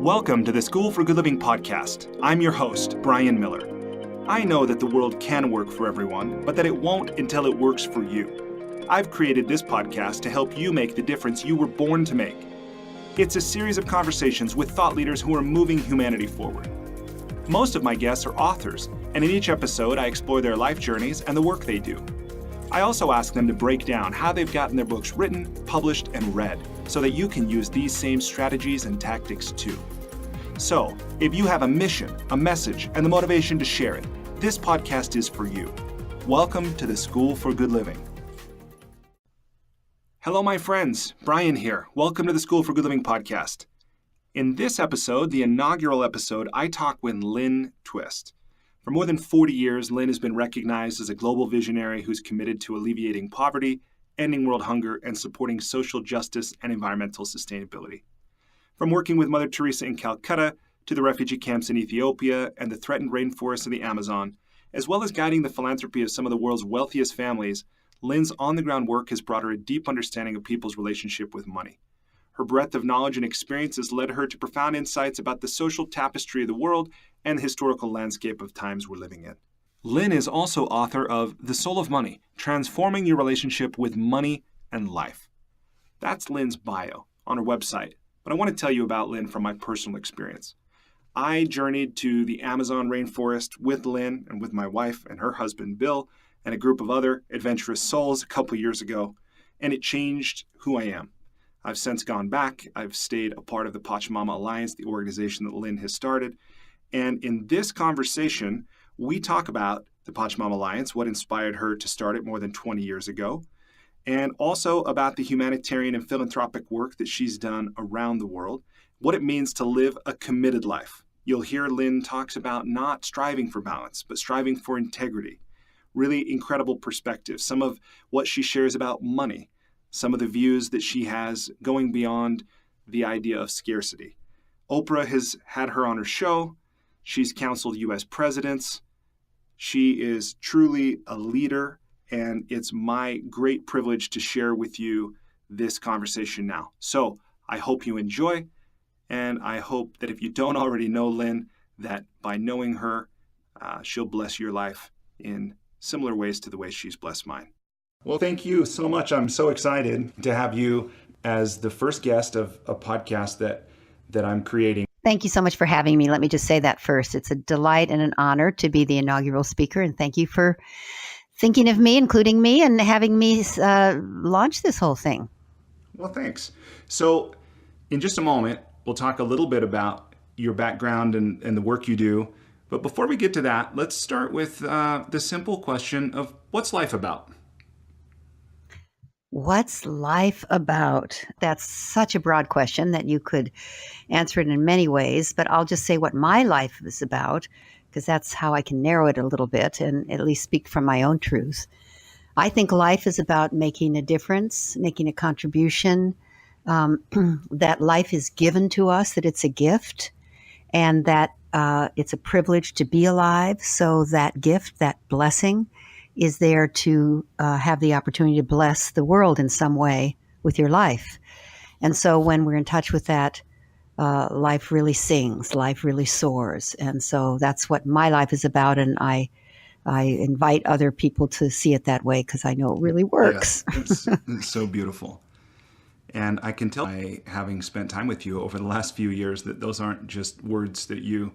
Welcome to the School for Good Living podcast. I'm your host, Brian Miller. I know that the world can work for everyone, but that it won't until it works for you. I've created this podcast to help you make the difference you were born to make. It's a series of conversations with thought leaders who are moving humanity forward. Most of my guests are authors, and in each episode I explore their life journeys and the work they do. I also ask them to break down how they've gotten their books written, published, and read, so that you can use these same strategies and tactics too. So, if you have a mission, a message, and the motivation to share it, this podcast is for you. Welcome to the School for Good Living. Hello, my friends. Brian here. Welcome to the School for Good Living podcast. In this episode, the inaugural episode, I talk with Lynne Twist. For more than 40 years, Lynne has been recognized as a global visionary who's committed to alleviating poverty, ending world hunger, and supporting social justice and environmental sustainability. From working with Mother Teresa in Calcutta to the refugee camps in Ethiopia and the threatened rainforests of the Amazon, as well as guiding the philanthropy of some of the world's wealthiest families, Lynne's on-the-ground work has brought her a deep understanding of people's relationship with money. Her breadth of knowledge and experience has led her to profound insights about the social tapestry of the world and the historical landscape of times we're living in. Lynne is also author of The Soul of Money, Transforming Your Relationship with Money and Life. That's Lynne's bio on her website, but I want to tell you about Lynne from my personal experience. I journeyed to the Amazon rainforest with Lynne and with my wife and her husband, Bill, and a group of other adventurous souls a couple years ago, and it changed who I am. I've since gone back. I've stayed a part of the Pachamama Alliance, the organization that Lynne has started. And in this conversation, we talk about the Pachamama Alliance, what inspired her to start it more than 20 years ago, and also about the humanitarian and philanthropic work that she's done around the world, what it means to live a committed life. You'll hear Lynne talks about not striving for balance, but striving for integrity. Really incredible perspective. Some of what she shares about money, some of the views that she has going beyond the idea of scarcity. Oprah has had her on her show. She's counseled U.S. presidents. She is truly a leader, and it's my great privilege to share with you this conversation now. So I hope you enjoy, and I hope that if you don't already know Lynne, that by knowing her, she'll bless your life in similar ways to the way she's blessed mine. Well, thank you so much. I'm so excited to have you as the first guest of a podcast that I'm creating. Thank you so much for having me. Let me just say that first. It's a delight and an honor to be the inaugural speaker, and thank you for thinking of me, including me, and having me launch this whole thing. Well, thanks. So in just a moment, we'll talk a little bit about your background and the work you do. But before we get to that, let's start with the simple question of what's life about? What's life about? That's such a broad question that you could answer it in many ways, but I'll just say what my life is about, because that's how I can narrow it a little bit and at least speak from my own truth. I think life is about making a difference, making a contribution, that life is given to us, that it's a gift, and that it's a privilege to be alive. So that gift, that blessing, is there to have the opportunity to bless the world in some way with your life. And so when we're in touch with that, life really sings, life really soars. And so that's what my life is about. And I invite other people to see it that way because I know it really works. Yeah, it's so beautiful. And I can tell by having spent time with you over the last few years that those aren't just words that you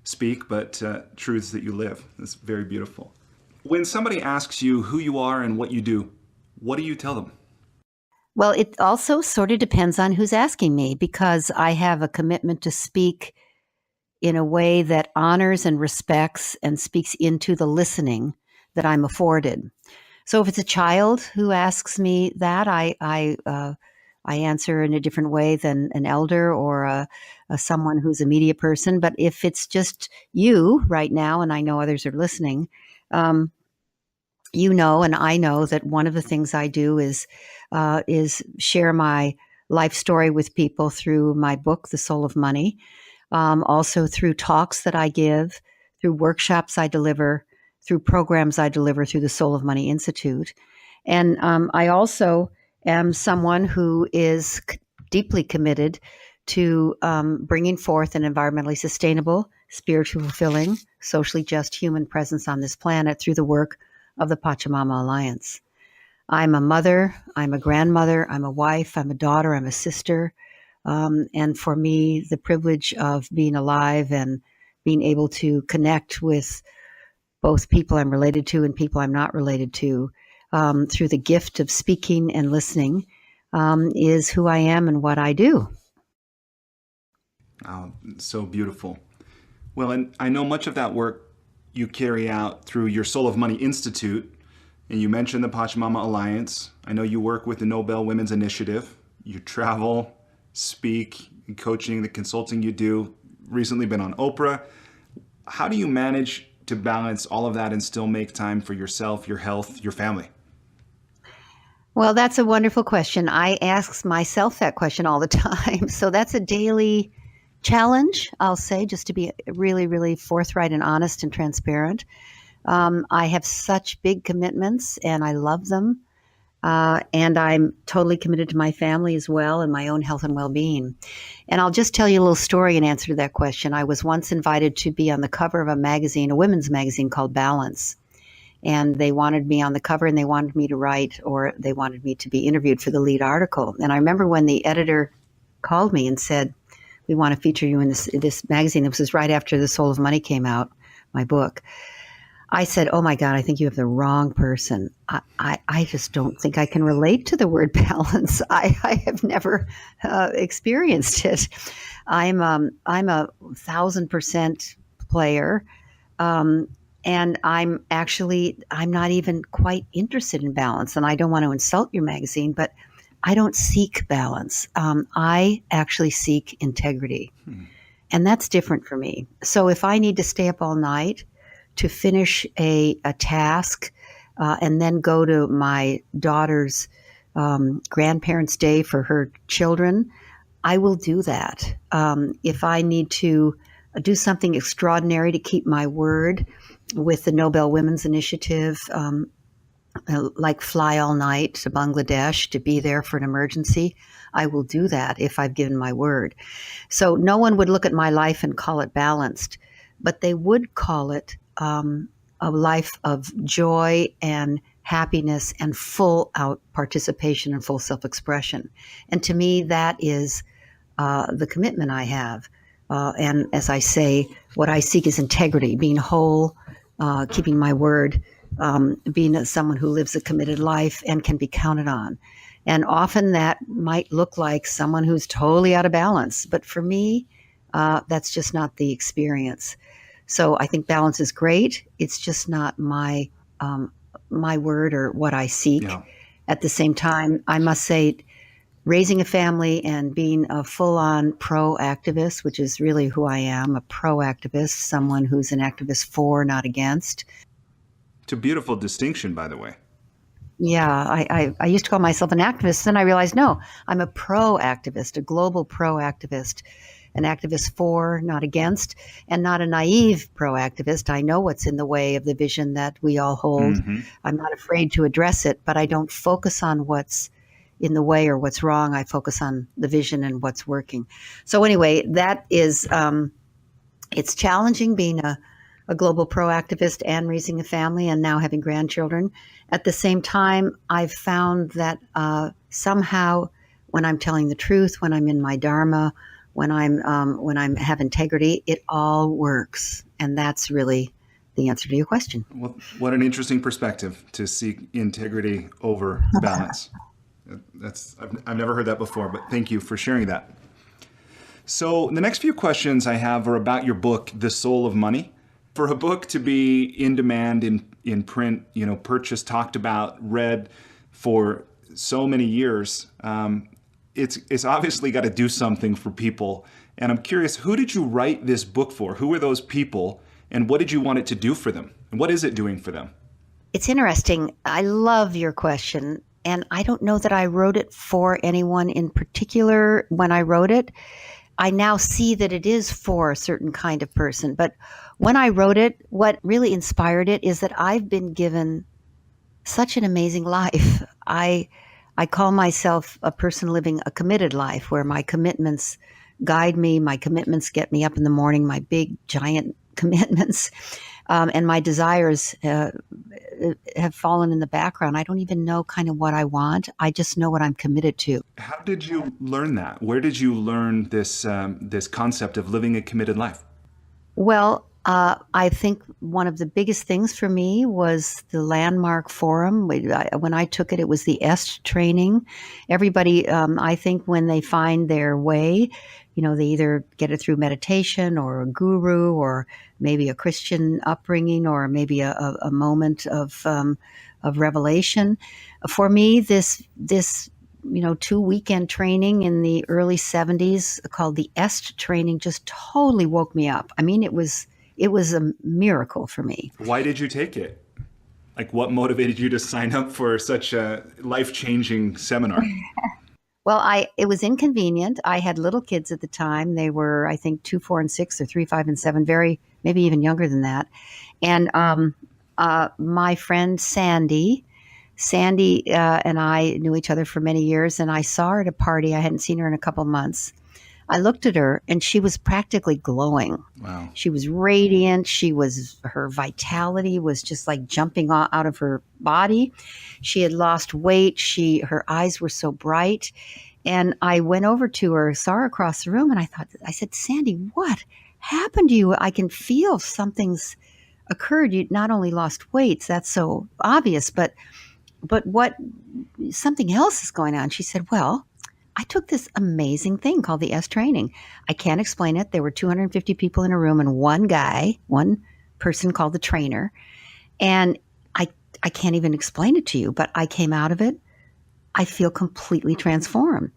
speak, but truths that you live. It's very beautiful. When somebody asks you who you are and what you tell them? Well, it also sort of depends on who's asking me, because I have a commitment to speak in a way that honors and respects and speaks into the listening that I'm afforded. So if it's a child who asks me that, I answer in a different way than an elder or someone who's a media person. But if it's just you right now, and I know others are listening, you know, and I know that one of the things I do is share my life story with people through my book, The Soul of Money, also through talks that I give, through workshops I deliver, through programs I deliver through the Soul of Money Institute. And I also am someone who is deeply committed to bringing forth an environmentally sustainable, spiritually fulfilling, socially just human presence on this planet through the work of the Pachamama Alliance. I'm a mother, I'm a grandmother, I'm a wife, I'm a daughter, I'm a sister. And for me, the privilege of being alive and being able to connect with both people I'm related to and people I'm not related to through the gift of speaking and listening is who I am and what I do. Oh, so beautiful. Well, and I know much of that work you carry out through your Soul of Money Institute, and you mentioned the Pachamama Alliance. I know you work with the Nobel Women's Initiative. You travel, speak, coaching, the consulting you do. Recently been on Oprah. How do you manage to balance all of that and still make time for yourself, your health, your family? Well, that's a wonderful question. I ask myself that question all the time. So that's a daily challenge, I'll say, just to be really, really forthright and honest and transparent. I have such big commitments and I love them. And I'm totally committed to my family as well and my own health and well-being. And I'll just tell you a little story in answer to that question. I was once invited to be on the cover of a magazine, a women's magazine called Balance. And they wanted me on the cover and they wanted me to write, or they wanted me to be interviewed for the lead article. And I remember when the editor called me and said, "We want to feature you in this magazine." This was right after The Soul of Money came out, my book. I said, "Oh my God, I think you have the wrong person. I just don't think I can relate to the word balance. I have never experienced it. I'm a 1,000% player. And I'm not even quite interested in balance. And I don't want to insult your magazine, but I don't seek balance. I actually seek integrity. And that's different for me. So if I need to stay up all night to finish a task and then go to my daughter's grandparents' day for her children, I will do that. If I need to do something extraordinary to keep my word with the Nobel Women's Initiative, like fly all night to Bangladesh to be there for an emergency, I will do that if I've given my word. So no one would look at my life and call it balanced, but they would call it a life of joy and happiness and full out participation and full self-expression. And to me, that is the commitment I have. And as I say, what I seek is integrity, being whole, keeping my word, being someone who lives a committed life and can be counted on. And often that might look like someone who's totally out of balance. But for me, that's just not the experience. So I think balance is great. It's just not my word or what I seek. Yeah. At the same time, I must say, raising a family and being a full-on pro-activist, which is really who I am, a pro-activist, someone who's an activist for, not against. It's a beautiful distinction, by the way. Yeah, I used to call myself an activist, then I realized, no, I'm a pro-activist, a global pro-activist, an activist for, not against, and not a naive pro-activist. I know what's in the way of the vision that we all hold. Mm-hmm. I'm not afraid to address it, but I don't focus on what's in the way or what's wrong. I focus on the vision and what's working. So anyway, that is, it's challenging being a global pro-activist and raising a family and now having grandchildren. At the same time, I've found that somehow when I'm telling the truth, when I'm in my dharma, when I'm have integrity, it all works. And that's really the answer to your question. Well, what an interesting perspective to seek integrity over balance. I've never heard that before, but thank you for sharing that. So the next few questions I have are about your book, The Soul of Money. For a book to be in demand in print, purchased, talked about, read for so many years, it's obviously got to do something for people. And I'm curious, who did you write this book for? Who were those people? And what did you want it to do for them? And what is it doing for them? It's interesting. I love your question. And I don't know that I wrote it for anyone in particular when I wrote it. I now see that it is for a certain kind of person. But when I wrote it, what really inspired it is that I've been given such an amazing life. I call myself a person living a committed life where my commitments guide me. My commitments get me up in the morning, my big, giant commitments. And my desires have fallen in the background. I don't even know kind of what I want. I just know what I'm committed to. How did you learn that? Where did you learn this concept of living a committed life? Well, I think one of the biggest things for me was the Landmark Forum. When I took it, it was the EST training. Everybody, I think, when they find their way, they either get it through meditation or a guru or maybe a Christian upbringing or maybe a moment of revelation. For me, this 2-weekend training in the early 70s called the EST training just totally woke me up. I mean, it was a miracle for me. Why did you take it? Like, what motivated you to sign up for such a life-changing seminar? Well, it was inconvenient. I had little kids at the time. They were, I think, 2, 4, and 6, or 3, 5, and 7, maybe even younger than that. And my friend Sandy and I knew each other for many years, and I saw her at a party. I hadn't seen her in a couple of months. I looked at her, and she was practically glowing. Wow. She was radiant. Her vitality was just like jumping out of her body. She had lost weight. Her eyes were so bright. And I went over to her, saw her across the room, and I said, Sandy, what happened to you? I can feel something's occurred. You not only lost weight, that's so obvious, but what, something else is going on. She said, well, I took this amazing thing called the S training. I can't explain it. There were 250 people in a room and one person called the trainer. And I can't even explain it to you, but I came out of it. I feel completely transformed.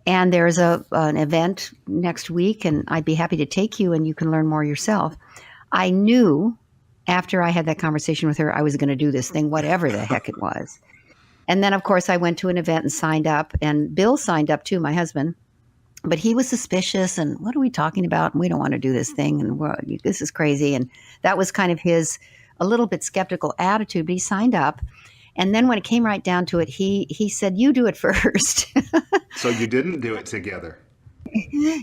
And there's an event next week, and I'd be happy to take you and you can learn more yourself. I knew after I had that conversation with her, I was going to do this thing, whatever the heck it was. And then, of course, I went to an event and signed up, and Bill signed up too, my husband. But he was suspicious, and what are we talking about? And we don't want to do this thing, and this is crazy. And that was kind of his a little bit skeptical attitude, but he signed up. And then when it came right down to it, he said, you do it first. So you didn't do it together?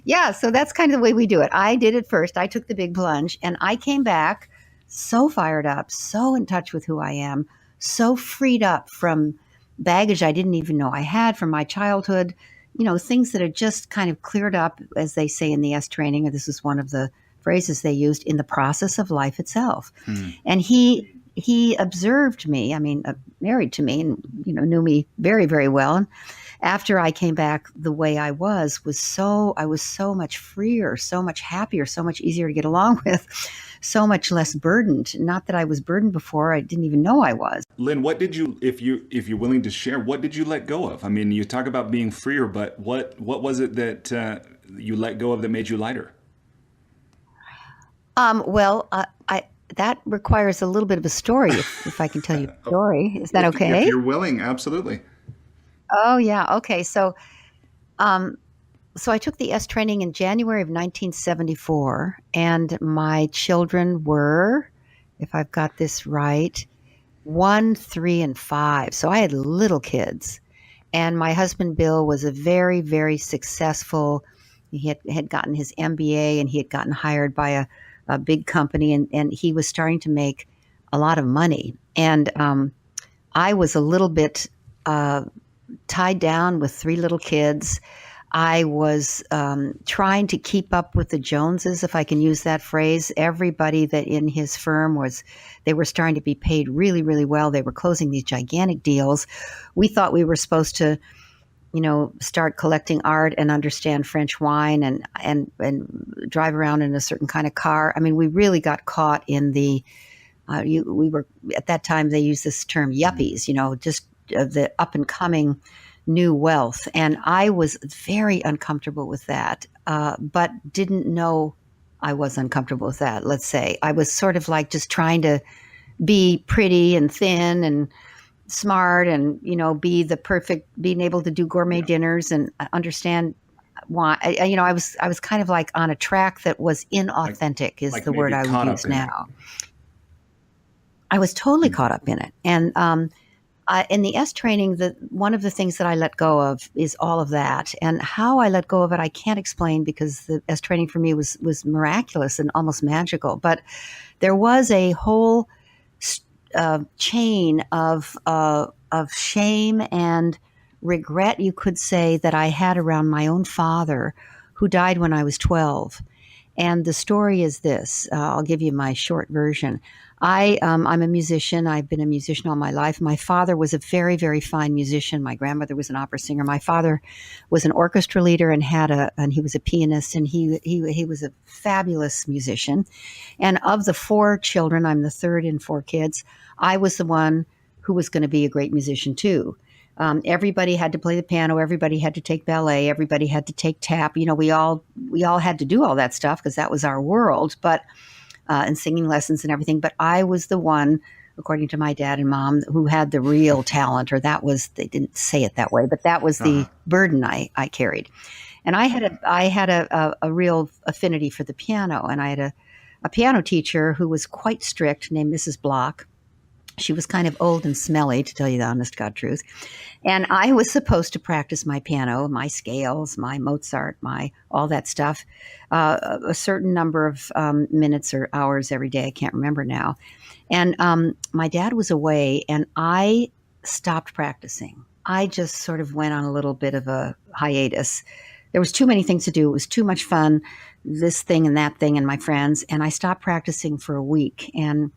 Yeah, so that's kind of the way we do it. I did it first. I took the big plunge, and I came back so fired up, so in touch with who I am, so freed up from baggage I didn't even know I had from my childhood, things that had just kind of cleared up, as they say in the S training, or this is one of the phrases they used, in the process of life itself. And he observed me, married to me, and, knew me very, very well. And after I came back the way I was I was so much freer, so much happier, so much easier to get along with, so much less burdened. Not that I was burdened before, I didn't even know I was. Lynn, what did you, if you're willing to share, what did you let go of? You talk about being freer, but what was it that you let go of that made you lighter? That requires a little bit of a story, if I can tell you a story. Is that okay? If you're willing, absolutely. Oh, yeah. Okay. So I took the S training in January of 1974, and my children were, if I've got this right, 1, 3, and 5. So I had little kids. And my husband, Bill, was a very, very successful, he had gotten his MBA, and he had gotten hired by a big company, and he was starting to make a lot of money. And I was a little bit tied down with 3 little kids. I was trying to keep up with the Joneses, if I can use that phrase. Everybody that in his firm they were starting to be paid really, really well. They were closing these gigantic deals. We thought we were supposed to, start collecting art and understand French wine and drive around in a certain kind of car. We really got caught in the, we were, at that time they used this term yuppies, just the up and coming new wealth. And I was very uncomfortable with that, but didn't know I was uncomfortable with that, let's say. I was sort of like just trying to be pretty and thin and smart and, be the perfect, being able to do gourmet dinners and understand why. I was kind of like on a track that was inauthentic, is the word I would use now. I was totally caught up in it. And In the S training, one of the things that I let go of is all of that, and how I let go of it, I can't explain because the S training for me was miraculous and almost magical. But there was a whole chain of shame and regret, you could say, that I had around my own father, who died when I was 12. And the story is this. I'll give you my short version. I'm a musician. I've been a musician all my life. My father was a very, very fine musician. My grandmother was an opera singer. My father was an orchestra leader and he was a pianist, and he was a fabulous musician. And of the four children, I'm the third in four kids, I was the one who was going to be a great musician too. Everybody had to play the piano. Everybody had to take ballet. Everybody had to take tap. We all had to do all that stuff because that was our world. But and singing lessons and everything. But I was the one, according to my dad and mom, who had the real talent, or they didn't say it that way, but that was the burden I carried. And I had a real affinity for the piano, and I had a piano teacher who was quite strict, named Mrs. Block. She was kind of old and smelly, to tell you the honest God truth. And I was supposed to practice my piano, my scales, my Mozart, my all that stuff, a certain number of minutes or hours every day. I can't remember now. And my dad was away, and I stopped practicing. I just sort of went on a little bit of a hiatus. There was too many things to do. It was too much fun, this thing and that thing and my friends. And I stopped practicing for a week. And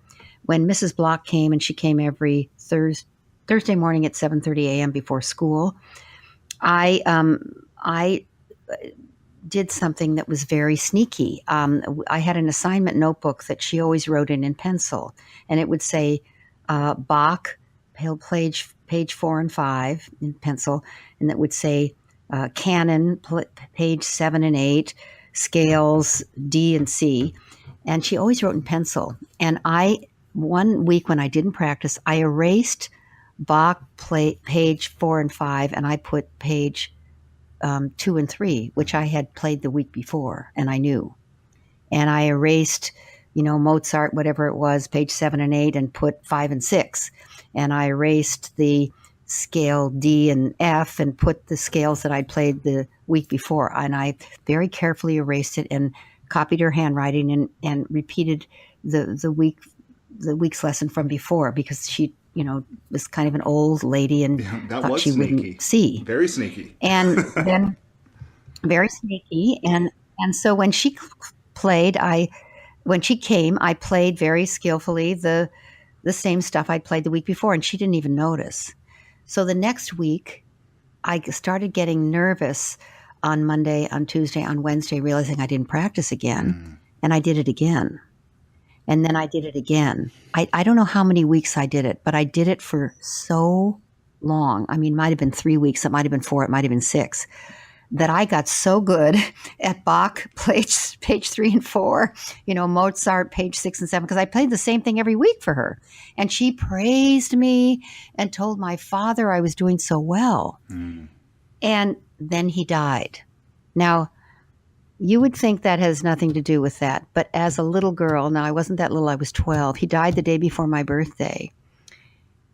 when Mrs. Block came, and she came every Thursday morning at 7:30 a.m. before school, I did something that was very sneaky. I had an assignment notebook that she always wrote in pencil, and it would say Bach, page 4 and 5 in pencil, and that would say Canon, page 7 and 8, scales D and C, and she always wrote in pencil. And one week when I didn't practice, I erased Bach page 4 and 5, and I put page 2 and 3, which I had played the week before, and I knew. And I erased, Mozart, whatever it was, page 7 and 8, and put 5 and 6. And I erased the scale D and F and put the scales that I'd played the week before. And I very carefully erased it and copied her handwriting and repeated the week's lesson from before, because she, was kind of an old lady and thought she wouldn't see. Very sneaky. And then very sneaky. And so when she came, I played very skillfully the same stuff I'd played the week before, and she didn't even notice. So the next week, I started getting nervous on Monday, on Tuesday, on Wednesday, realizing I didn't practice again. And I did it again. And then I did it again. I don't know how many weeks I did it, but I did it for so long. I mean, it might have been 3 weeks. It might have been 4. It might have been 6. That I got so good at Bach, page 3 and 4, Mozart, page 6 and 7, because I played the same thing every week for her. And she praised me and told my father I was doing so well. And then he died. Now, you would think that has nothing to do with that. But as a little girl, now I wasn't that little, I was 12. He died the day before my birthday.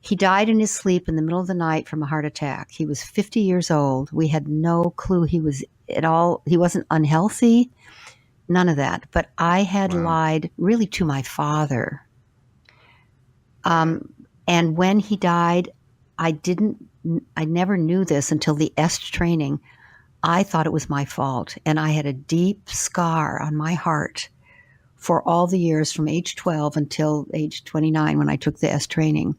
He died in his sleep in the middle of the night from a heart attack. He was 50 years old. We had no clue he wasn't unhealthy, none of that. But I had lied really to my father. And when he died, I never knew this until the S training. I thought it was my fault, and I had a deep scar on my heart for all the years from age 12 until age 29 when I took the S training,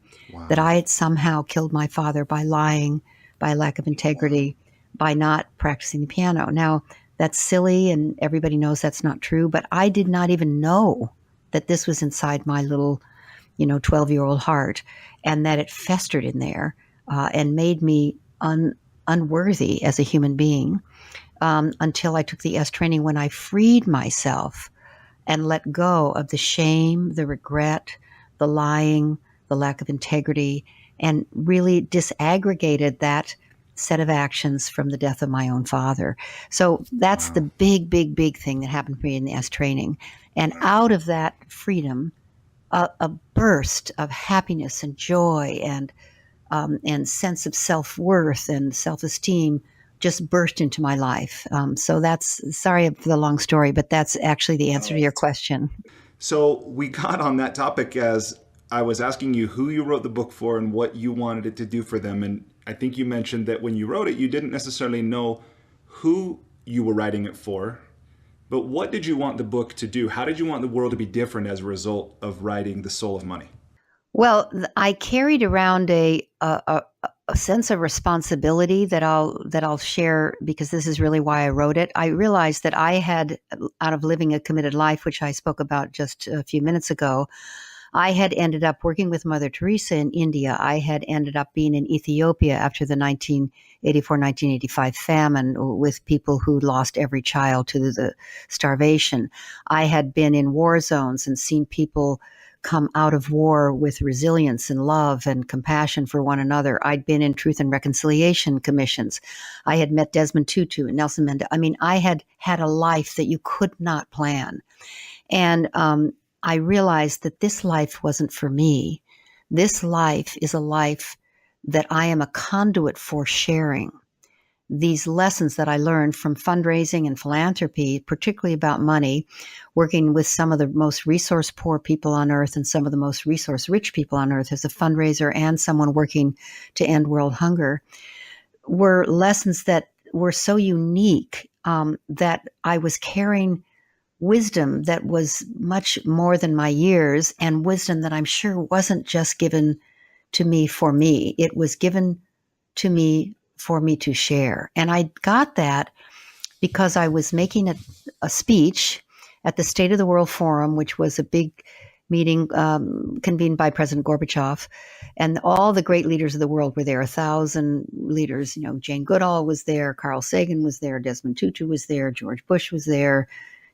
that I had somehow killed my father by lying, by lack of integrity, by not practicing the piano. Now, that's silly, and everybody knows that's not true, but I did not even know that this was inside my little, 12-year-old heart, and that it festered in there and made me unworthy as a human being until I took the S training, when I freed myself and let go of the shame, the regret, the lying, the lack of integrity, and really disaggregated that set of actions from the death of my own father. So that's the big, big, big thing that happened for me in the S training. And out of that freedom, a burst of happiness and joy and and sense of self-worth and self-esteem just burst into my life. So that's, sorry for the long story, but that's actually the answer to your question. So we got on that topic as I was asking you who you wrote the book for and what you wanted it to do for them. And I think you mentioned that when you wrote it, you didn't necessarily know who you were writing it for, but what did you want the book to do? How did you want the world to be different as a result of writing The Soul of Money? Well, I carried around a sense of responsibility that I'll share, because this is really why I wrote it. I realized that I had, out of living a committed life, which I spoke about just a few minutes ago, I had ended up working with Mother Teresa in India. I had ended up being in Ethiopia after the 1984-1985 famine, with people who lost every child to the starvation. I had been in war zones and seen people come out of war with resilience and love and compassion for one another. I'd been in truth and reconciliation commissions. I had met Desmond Tutu and Nelson Mandela. I mean, I had had a life that you could not plan. And I realized that this life wasn't for me. This life is a life that I am a conduit for sharing. These lessons that I learned from fundraising and philanthropy, particularly about money, working with some of the most resource poor people on earth and some of the most resource rich people on earth as a fundraiser and someone working to end world hunger, were lessons that were so unique that I was carrying wisdom that was much more than my years, and wisdom that I'm sure wasn't just given to me for me. It was given to me for me to share. And I got that because I was making a speech at the State of the World Forum, which was a big meeting convened by President Gorbachev. And all the great leaders of the world were there, 1,000 leaders. You know, Jane Goodall was there, Carl Sagan was there, Desmond Tutu was there, George Bush was there,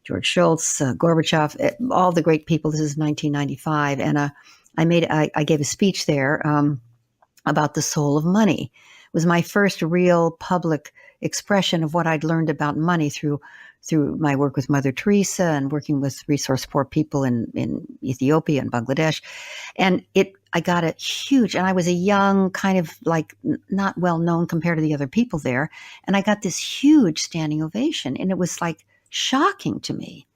George Shultz, Gorbachev, all the great people. This is 1995. And I gave a speech there about the soul of money. It was my first real public expression of what I'd learned about money through my work with Mother Teresa and working with resource poor people in Ethiopia and Bangladesh. And I got a huge, and I was a young, kind of like not well known compared to the other people there. And I got this huge standing ovation. And it was like shocking to me.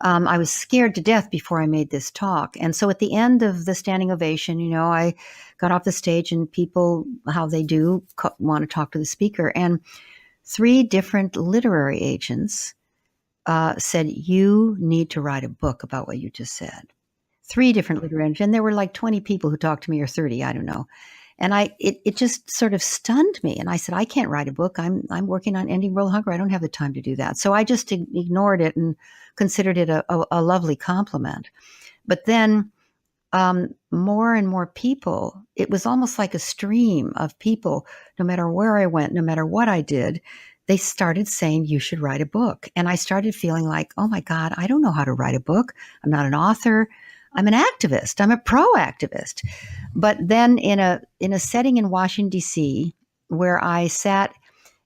I was scared to death before I made this talk. And so at the end of the standing ovation, you know, I got off the stage and people, how they do, want to talk to the speaker. And 3 different literary agents said, you need to write a book about what you just said. 3 different literary agents. And there were like 20 people who talked to me, or 30, I don't know. And it just sort of stunned me. And I said, I can't write a book. I'm working on ending world hunger. I don't have the time to do that. So I just ignored it and considered it a lovely compliment. But then more and more people, it was almost like a stream of people, no matter where I went, no matter what I did, they started saying, you should write a book. And I started feeling like, oh my God, I don't know how to write a book. I'm not an author. I'm an activist. I'm a pro-activist. But then in a setting in Washington, D.C., where I sat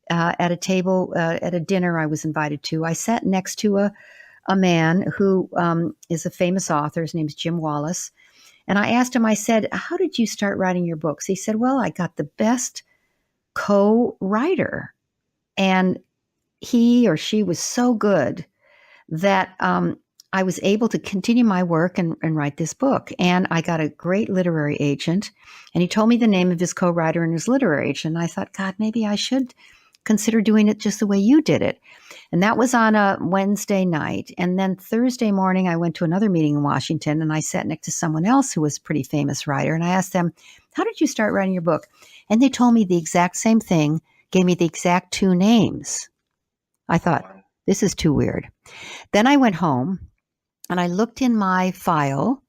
at a table at a dinner I was invited to, I sat next to a man who is a famous author. His name's Jim Wallace. And I asked him, I said, how did you start writing your books? He said, well, I got the best co-writer. And he or she was so good that I was able to continue my work and write this book. And I got a great literary agent, and he told me the name of his co-writer and his literary agent. And I thought, God, maybe I should consider doing it just the way you did it. And that was on a Wednesday night. And then Thursday morning, I went to another meeting in Washington, and I sat next to someone else who was a pretty famous writer. And I asked them, how did you start writing your book? And they told me the exact same thing, gave me the exact 2 names. I thought, this is too weird. Then I went home and I looked in my file,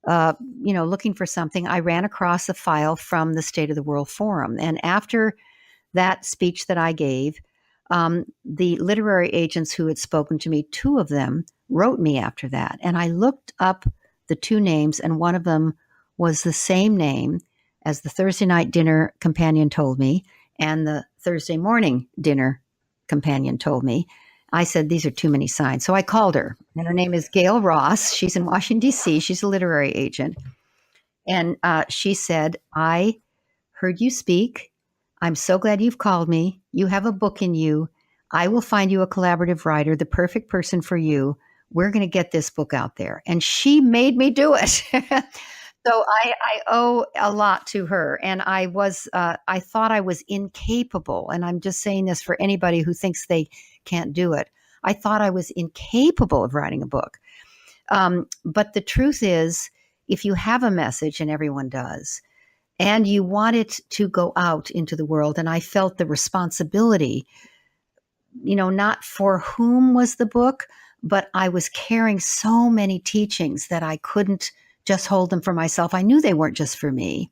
looking for something. I ran across a file from the State of the World Forum. And after that speech that I gave, the literary agents who had spoken to me, 2 of them wrote me after that. And I looked up the 2 names, and one of them was the same name as the Thursday night dinner companion told me, and the Thursday morning dinner companion told me. I said, these are too many signs. So I called her, and her name is Gail Ross. She's in Washington, D.C. She's a literary agent. And she said, I heard you speak. I'm so glad you've called me. You have a book in you. I will find you a collaborative writer, the perfect person for you. We're going to get this book out there. And she made me do it. So I owe a lot to her. And I thought I was incapable. And I'm just saying this for anybody who thinks they can't do it. I thought I was incapable of writing a book. But the truth is, if you have a message, and everyone does, and you want it to go out into the world, and I felt the responsibility, not for whom was the book, but I was carrying so many teachings that I couldn't just hold them for myself. I knew they weren't just for me,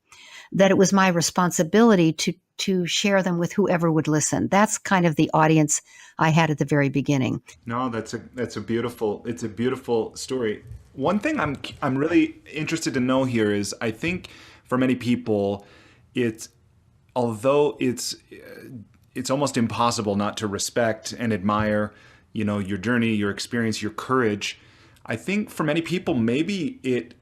that it was my responsibility to share them with whoever would listen. That's kind of the audience I had at the very beginning. No, it's a beautiful story. One thing I'm really interested to know here is, I think for many people, although it's almost impossible not to respect and admire, your journey, your experience, your courage. I think for many people, maybe it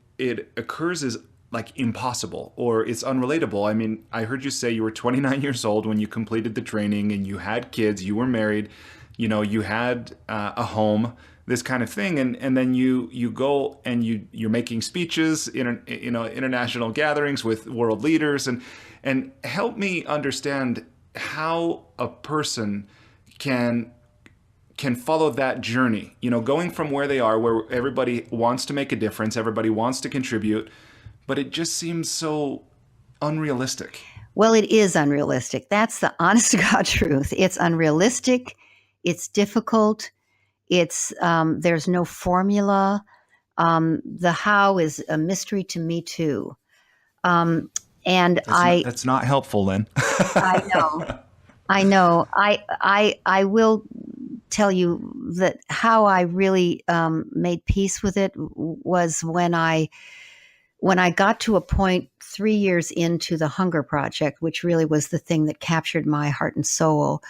occurs as like impossible, or it's unrelatable. I mean, I heard you say you were 29 years old when you completed the training, and you had kids, you were married, you had a home, this kind of thing, and then you go and you're making speeches in international gatherings with world leaders, and help me understand how a person can follow that journey, going from where they are, where everybody wants to make a difference, everybody wants to contribute, but it just seems so unrealistic. Well, it is unrealistic. That's the honest to God truth. It's unrealistic. It's difficult. It's there's no formula. The how is a mystery to me too. And that's not helpful, Lynne. I know. I will tell you that how I really made peace with it was when I got to a point 3 years into the Hunger Project, which really was the thing that captured my heart and soul.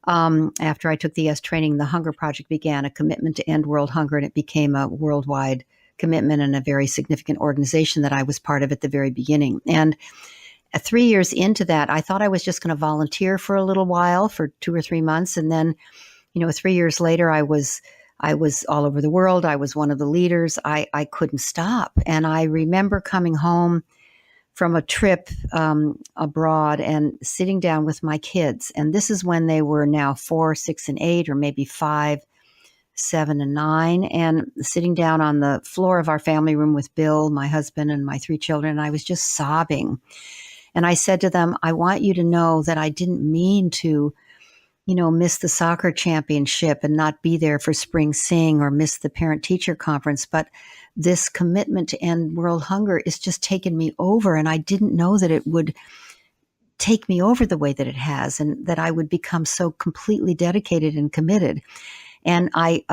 After I took the S training, the Hunger Project began, a commitment to end world hunger, and it became a worldwide commitment and a very significant organization that I was part of at the very beginning. And 3 years into that, I thought I was just going to volunteer for a little while, for 2 or 3 months. And then, 3 years later, I was all over the world. I was one of the leaders. I couldn't stop. And I remember coming home from a trip abroad and sitting down with my kids. And this is when they were now 4, 6, and 8, or maybe 5, 7, and 9, and sitting down on the floor of our family room with Bill, my husband, and my 3 children. And I was just sobbing. And I said to them, I want you to know that I didn't mean to, miss the soccer championship and not be there for spring sing, or miss the parent-teacher conference. But this commitment to end world hunger is just taken me over. And I didn't know that it would take me over the way that it has, and that I would become so completely dedicated and committed. And I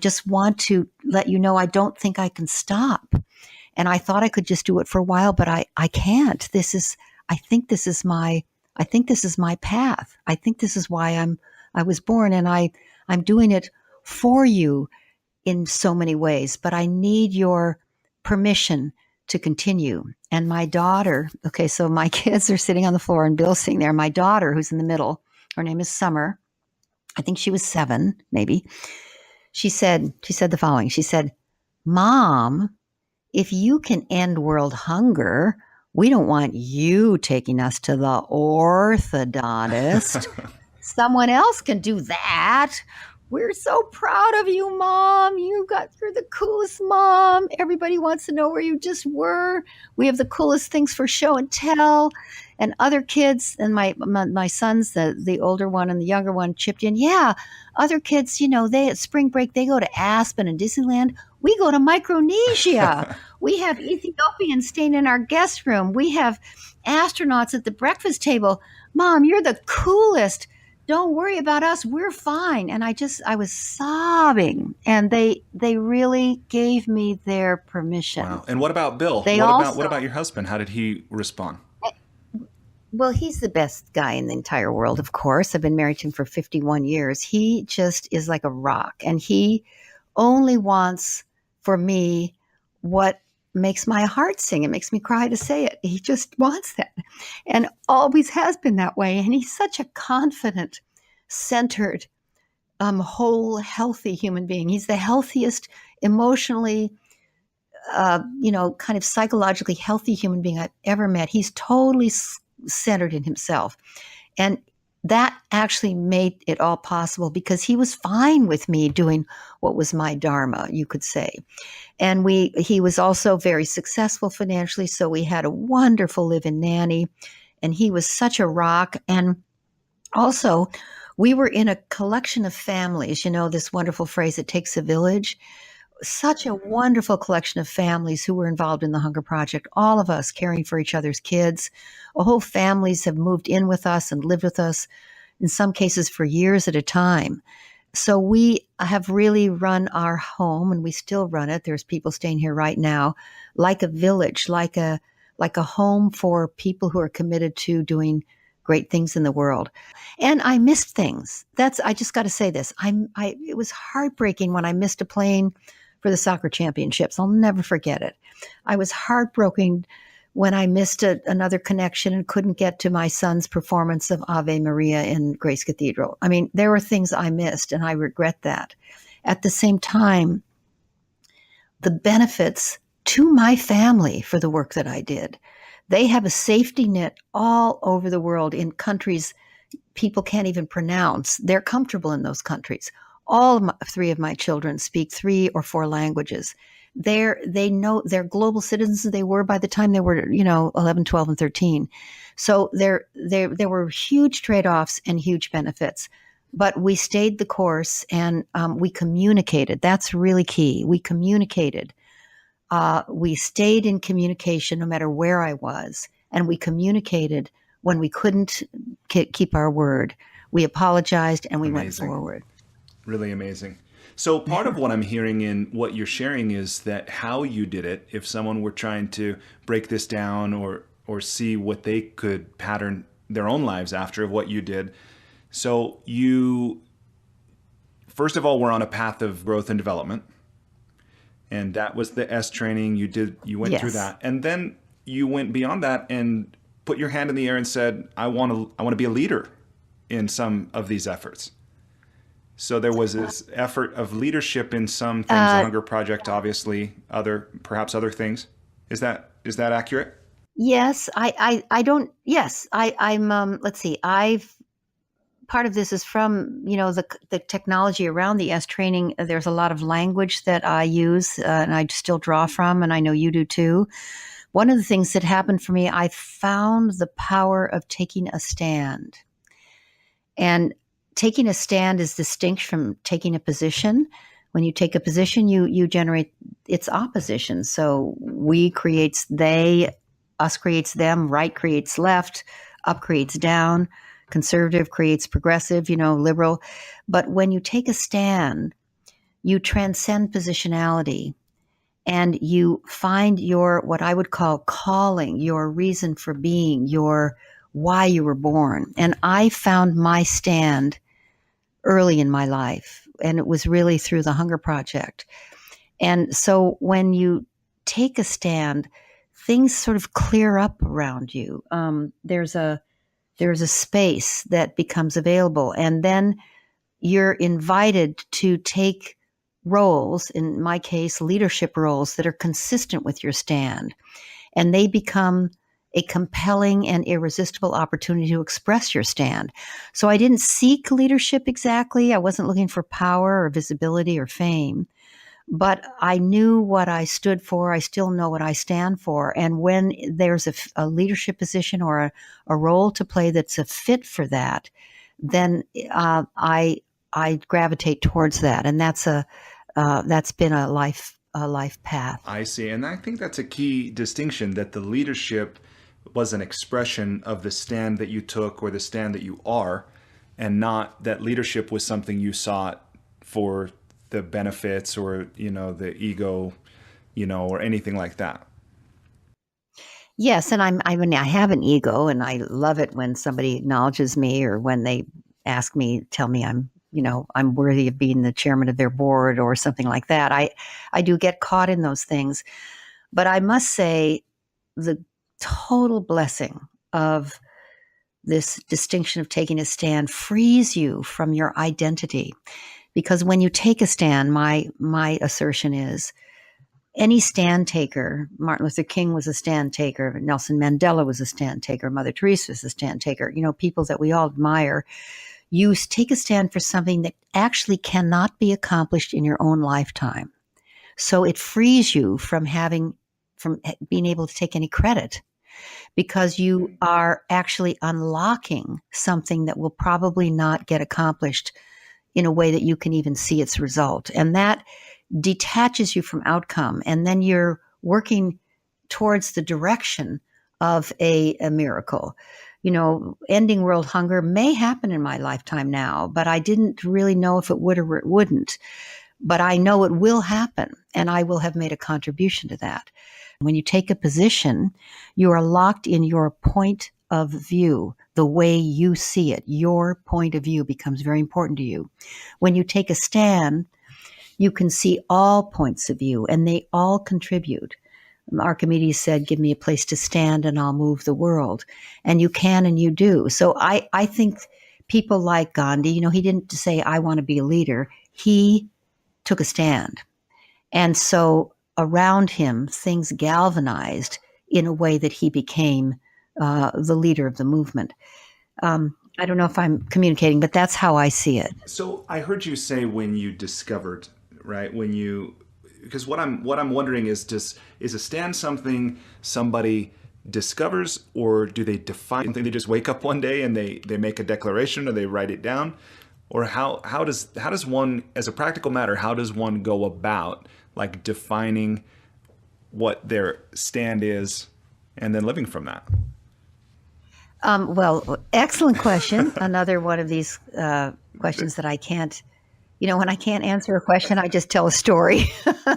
just want to let you know, I don't think I can stop. And I thought I could just do it for a while, but I can't. I think this is my path. I think this is why I was born, and I'm doing it for you in so many ways, but I need your permission to continue. And my daughter, okay, so my kids are sitting on the floor and Bill's sitting there. My daughter, who's in the middle, her name is Summer. I think she was 7, maybe. She said the following. She said, Mom, if you can end world hunger, we don't want you taking us to the orthodontist. Someone else can do that. We're so proud of you, Mom. You're the coolest mom. Everybody wants to know where you just were. We have the coolest things for show and tell. And other kids, and my sons, the older one and the younger one, chipped in. Yeah, other kids, they at spring break, they go to Aspen and Disneyland. We go to Micronesia. We have Ethiopians staying in our guest room. We have astronauts at the breakfast table. Mom, you're the coolest. Don't worry about us. We're fine. And I was sobbing, and they really gave me their permission. Wow. And what about Bill? What about your husband? How did he respond? Well, he's the best guy in the entire world, of course. I've been married to him for 51 years. He just is like a rock, and he only wants for me what makes my heart sing. It makes me cry to say it. He just wants that and always has been that way. And he's such a confident, centered, whole, healthy human being. He's the healthiest, emotionally, kind of psychologically healthy human being I've ever met. He's totally centered in himself. And that actually made it all possible because he was fine with me doing what was my dharma, you could say. And he was also very successful financially, so we had a wonderful live-in nanny, and he was such a rock. And also, we were in a collection of families, this wonderful phrase, it takes a village. Such a wonderful collection of families who were involved in the Hunger Project, all of us caring for each other's kids. Whole families have moved in with us and lived with us, in some cases for years at a time. So we have really run our home, and we still run it. There's people staying here right now, like a village, like a home for people who are committed to doing great things in the world. And I missed things. I just got to say this. It was heartbreaking when I missed a plane for the soccer championships. I'll never forget it. I was heartbroken when I missed another connection and couldn't get to my son's performance of Ave Maria in Grace Cathedral. I mean, there were things I missed, and I regret that. At the same time, the benefits to my family for the work that I did, they have a safety net all over the world in countries people can't even pronounce. They're comfortable in those countries. All three of my children speak 3 or 4 languages. They know they're global citizens. They were by the time they were, 11, 12, and 13. So there were huge trade-offs and huge benefits. But we stayed the course, and we communicated. That's really key. We communicated. We stayed in communication no matter where I was, and we communicated when we couldn't keep our word. We apologized, and we went forward. Really amazing. So part of what I'm hearing in what you're sharing is that how you did it, if someone were trying to break this down or see what they could pattern their own lives after of what you did. So you, first of all, were on a path of growth and development. And that was the S training you went through that. And then you went beyond that and put your hand in the air and said, I want to be a leader in some of these efforts. So there was this effort of leadership in some things, the Hunger Project, obviously, perhaps other things. Is that accurate? Yes, I'm, let's see, part of this is from, the technology around the S training. There's a lot of language that I use and I still draw from, and I know you do too. One of the things that happened for me, I found the power of taking a stand. And taking a stand is distinct from taking a position. When you take a position, you generate its opposition. So we creates they, us creates them, right creates left, up creates down, conservative creates progressive, liberal. But when you take a stand, you transcend positionality and you find your, what I would call calling, your reason for being, your why you were born. And I found my stand early in my life, and it was really through the Hunger Project. And so when you take a stand, things sort of clear up around you. There's a space that becomes available, and then you're invited to take roles, in my case, leadership roles that are consistent with your stand, and they become a compelling and irresistible opportunity to express your stand. So I didn't seek leadership exactly. I wasn't looking for power or visibility or fame, but I knew what I stood for. I still know what I stand for. And when there's a leadership position or a role to play that's a fit for that, then I gravitate towards that. And that's been a life path. I see. And I think that's a key distinction, that the leadership was an expression of the stand that you took or the stand that you are, and not that leadership was something you sought for the benefits or, the ego, or anything like that. Yes. And I have an ego, and I love it when somebody acknowledges me or when they tell me I'm worthy of being the chairman of their board or something like that. I do get caught in those things. But I must say, the total blessing of this distinction of taking a stand frees you from your identity. Because when you take a stand, my assertion is any stand taker, Martin Luther King was a stand taker, Nelson Mandela was a stand taker, Mother Teresa was a stand taker, people that we all admire. You take a stand for something that actually cannot be accomplished in your own lifetime. So it frees you from being able to take any credit, because you are actually unlocking something that will probably not get accomplished in a way that you can even see its result. And that detaches you from outcome. And then you're working towards the direction of a miracle. Ending world hunger may happen in my lifetime now, but I didn't really know if it would or it wouldn't. But I know it will happen, and I will have made a contribution to that. When you take a position, you are locked in your point of view, the way you see it. Your point of view becomes very important to you. When you take a stand, you can see all points of view, and they all contribute. Archimedes said, give me a place to stand and I'll move the world. And you can and you do. So I think people like Gandhi, he didn't say, I want to be a leader. He took a stand. And so around him, things galvanized in a way that he became the leader of the movement. I don't know if I'm communicating, but that's how I see it. So I heard you say when you discovered, right? Because what I'm wondering is a stand something somebody discovers, or do they define something? They just wake up one day and they make a declaration, or they write it down, or how does one, as a practical matter, how does one go about like defining what their stand is and then living from that? Well, excellent question. Another one of these questions that I can't, when I can't answer a question, I just tell a story.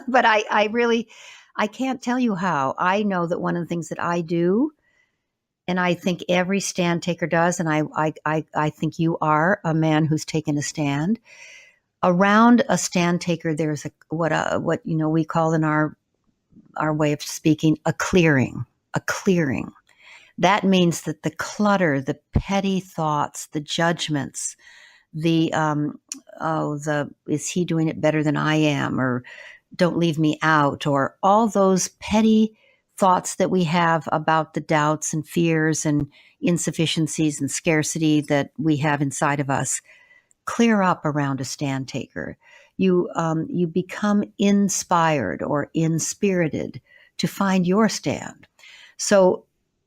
But I can't tell you how. I know that one of the things that I do, and I think every stand taker does, and I think you are a man who's taken a stand. Around a stand taker, there's what we call in our way of speaking a clearing. A clearing. That means that the clutter, the petty thoughts, the judgments, the is he doing it better than I am, or don't leave me out, or all those petty thoughts that we have about the doubts and fears and insufficiencies and scarcity that we have inside of us, clear up around a stand taker. You become inspired or inspirited to find your stand. So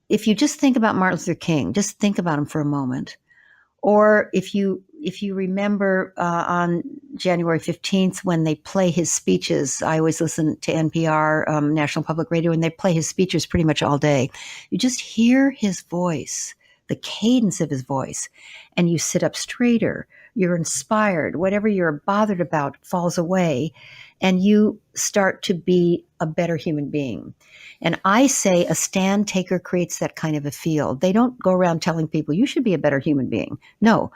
if you just think about Martin Luther King, just think about him for a moment. Or if you remember on January 15th when they play his speeches, I always listen to NPR, National Public Radio, and they play his speeches pretty much all day. You just hear his voice, the cadence of his voice, and you sit up straighter. You're inspired. Whatever you're bothered about falls away, and you start to be a better human being. And I say a stand taker creates that kind of a field. They don't go around telling people you should be a better human being. No,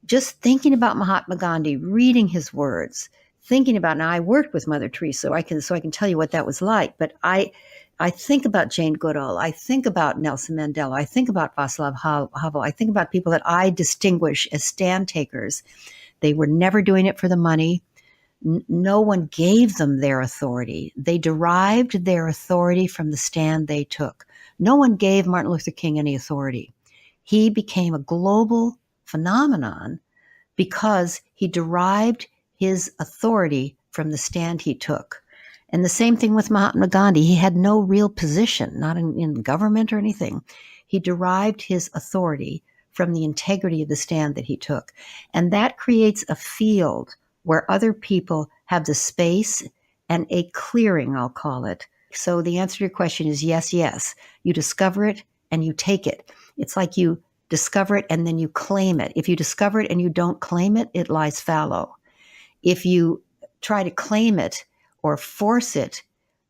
just thinking about Mahatma Gandhi, reading his words, thinking about, now I worked with Mother Teresa, so I can tell you what that was like. But I think about Jane Goodall. I think about Nelson Mandela. I think about Václav Havel. I think about people that I distinguish as stand takers. They were never doing it for the money. No one gave them their authority. They derived their authority from the stand they took. No one gave Martin Luther King any authority. He became a global phenomenon because he derived his authority from the stand he took. And the same thing with Mahatma Gandhi. He had no real position, not in government or anything. He derived his authority from the integrity of the stand that he took. And that creates a field where other people have the space and a clearing, I'll call it. So the answer to your question is yes, yes. You discover it and you take it. It's like you discover it and then you claim it. If you discover it and you don't claim it, it lies fallow. If you try to claim it or force it,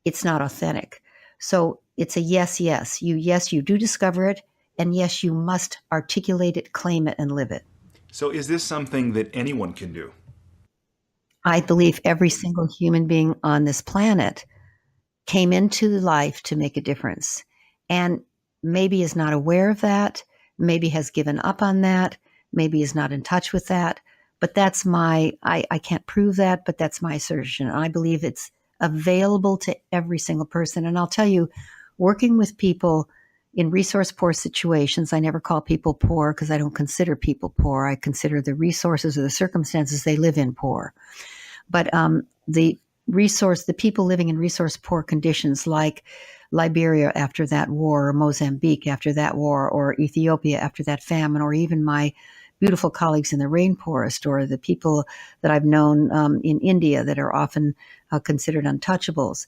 it's not authentic. So it's a yes, yes. You do discover it, and yes, you must articulate it, claim it, and live it. So is this something that anyone can do? I believe every single human being on this planet came into life to make a difference and maybe is not aware of that, maybe has given up on that, maybe is not in touch with that. But that's I can't prove that, but that's my assertion. I believe it's available to every single person. And I'll tell you, working with people in resource poor situations, I never call people poor because I don't consider people poor. I consider the resources or the circumstances they live in poor. But the people living in resource poor conditions like Liberia after that war, or Mozambique after that war, or Ethiopia after that famine, or even my beautiful colleagues in the rainforest, or the people that I've known in India that are often considered untouchables.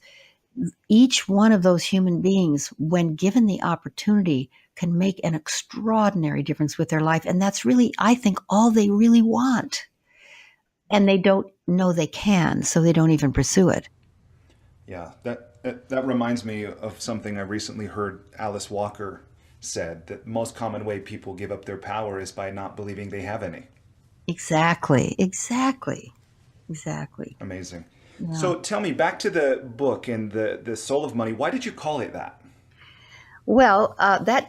Each one of those human beings, when given the opportunity, can make an extraordinary difference with their life. And that's really, I think, all they really want. And they don't know they can, so they don't even pursue it. Yeah, that reminds me of something I recently heard Alice Walker said, that the most common way people give up their power is by not believing they have any. Exactly. Amazing. Yeah. So tell me, back to the book and the Soul of Money, why did you call it that? Well, that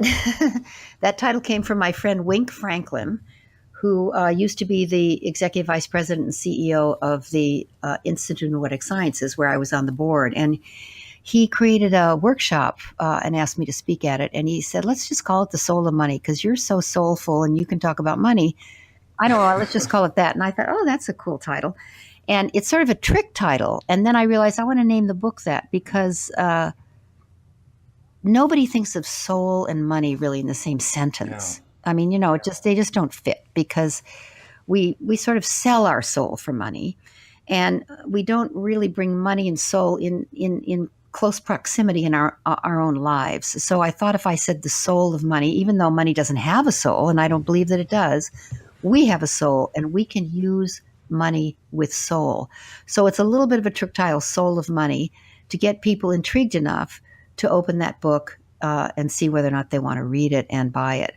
that title came from my friend Wink Franklin, who used to be the executive vice president and CEO of the Institute of Noetic Sciences, where I was on the board. And he created a workshop and asked me to speak at it. And he said, let's just call it The Soul of Money, because you're so soulful and you can talk about money. I don't know, let's just call it that. And I thought, oh, that's a cool title. And it's sort of a trick title. And then I realized I want to name the book that because nobody thinks of soul and money really in the same sentence. No. I mean, they just don't fit, because we sort of sell our soul for money, and we don't really bring money and soul in close proximity in our own lives. So I thought if I said the soul of money, even though money doesn't have a soul, and I don't believe that it does, we have a soul, and we can use money with soul. So it's a little bit of a trick title, Soul of Money, to get people intrigued enough to open that book and see whether or not they want to read it and buy it.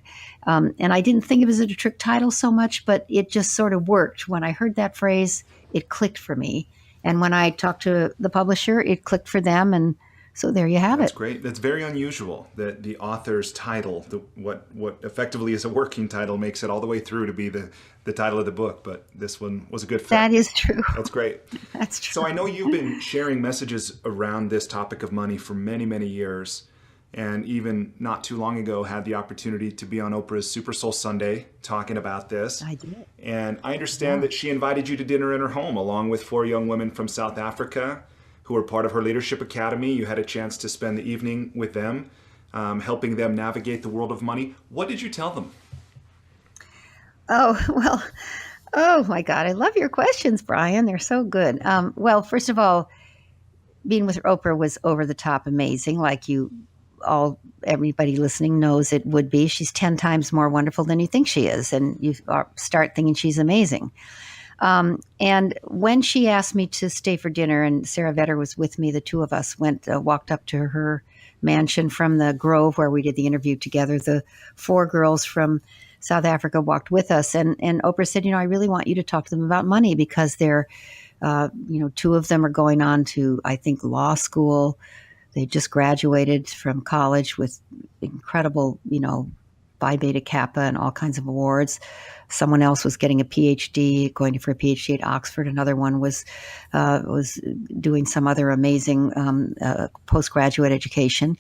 And I didn't think of it as a trick title so much, but it just sort of worked. When I heard that phrase, it clicked for me. And when I talked to the publisher, it clicked for them. And so there you have That's it. great. That's very unusual that the author's title, what effectively is a working title, makes it all the way through to be the title of the book. But this one was a good fit. That is true. That's great. That's true. So I know you've been sharing messages around this topic of money for many, many years. And even not too long ago, had the opportunity to be on Oprah's Super Soul Sunday talking about this. I did. And I understand that she invited you to dinner in her home, along with 4 young women from South Africa who were part of her Leadership Academy. You had a chance to spend the evening with them, helping them navigate the world of money. What did you tell them? Oh, well, oh my God. I love your questions, Brian. They're so good. Well, first of all, being with Oprah was over the top amazing, like everybody listening knows it would be. She's 10 times more wonderful than you think she is, and you start thinking she's amazing. And when she asked me to stay for dinner, and Sarah Vetter was with me, the two of us walked up to her mansion from the Grove where we did the interview together. The 4 girls from South Africa walked with us, and Oprah said, I really want you to talk to them about money, because they're, 2 of them are going on to, I think, law school. They just graduated from college with incredible, Phi Beta Kappa and all kinds of awards. Someone else was getting a PhD, going for a PhD at Oxford. Another one was doing some other amazing postgraduate education.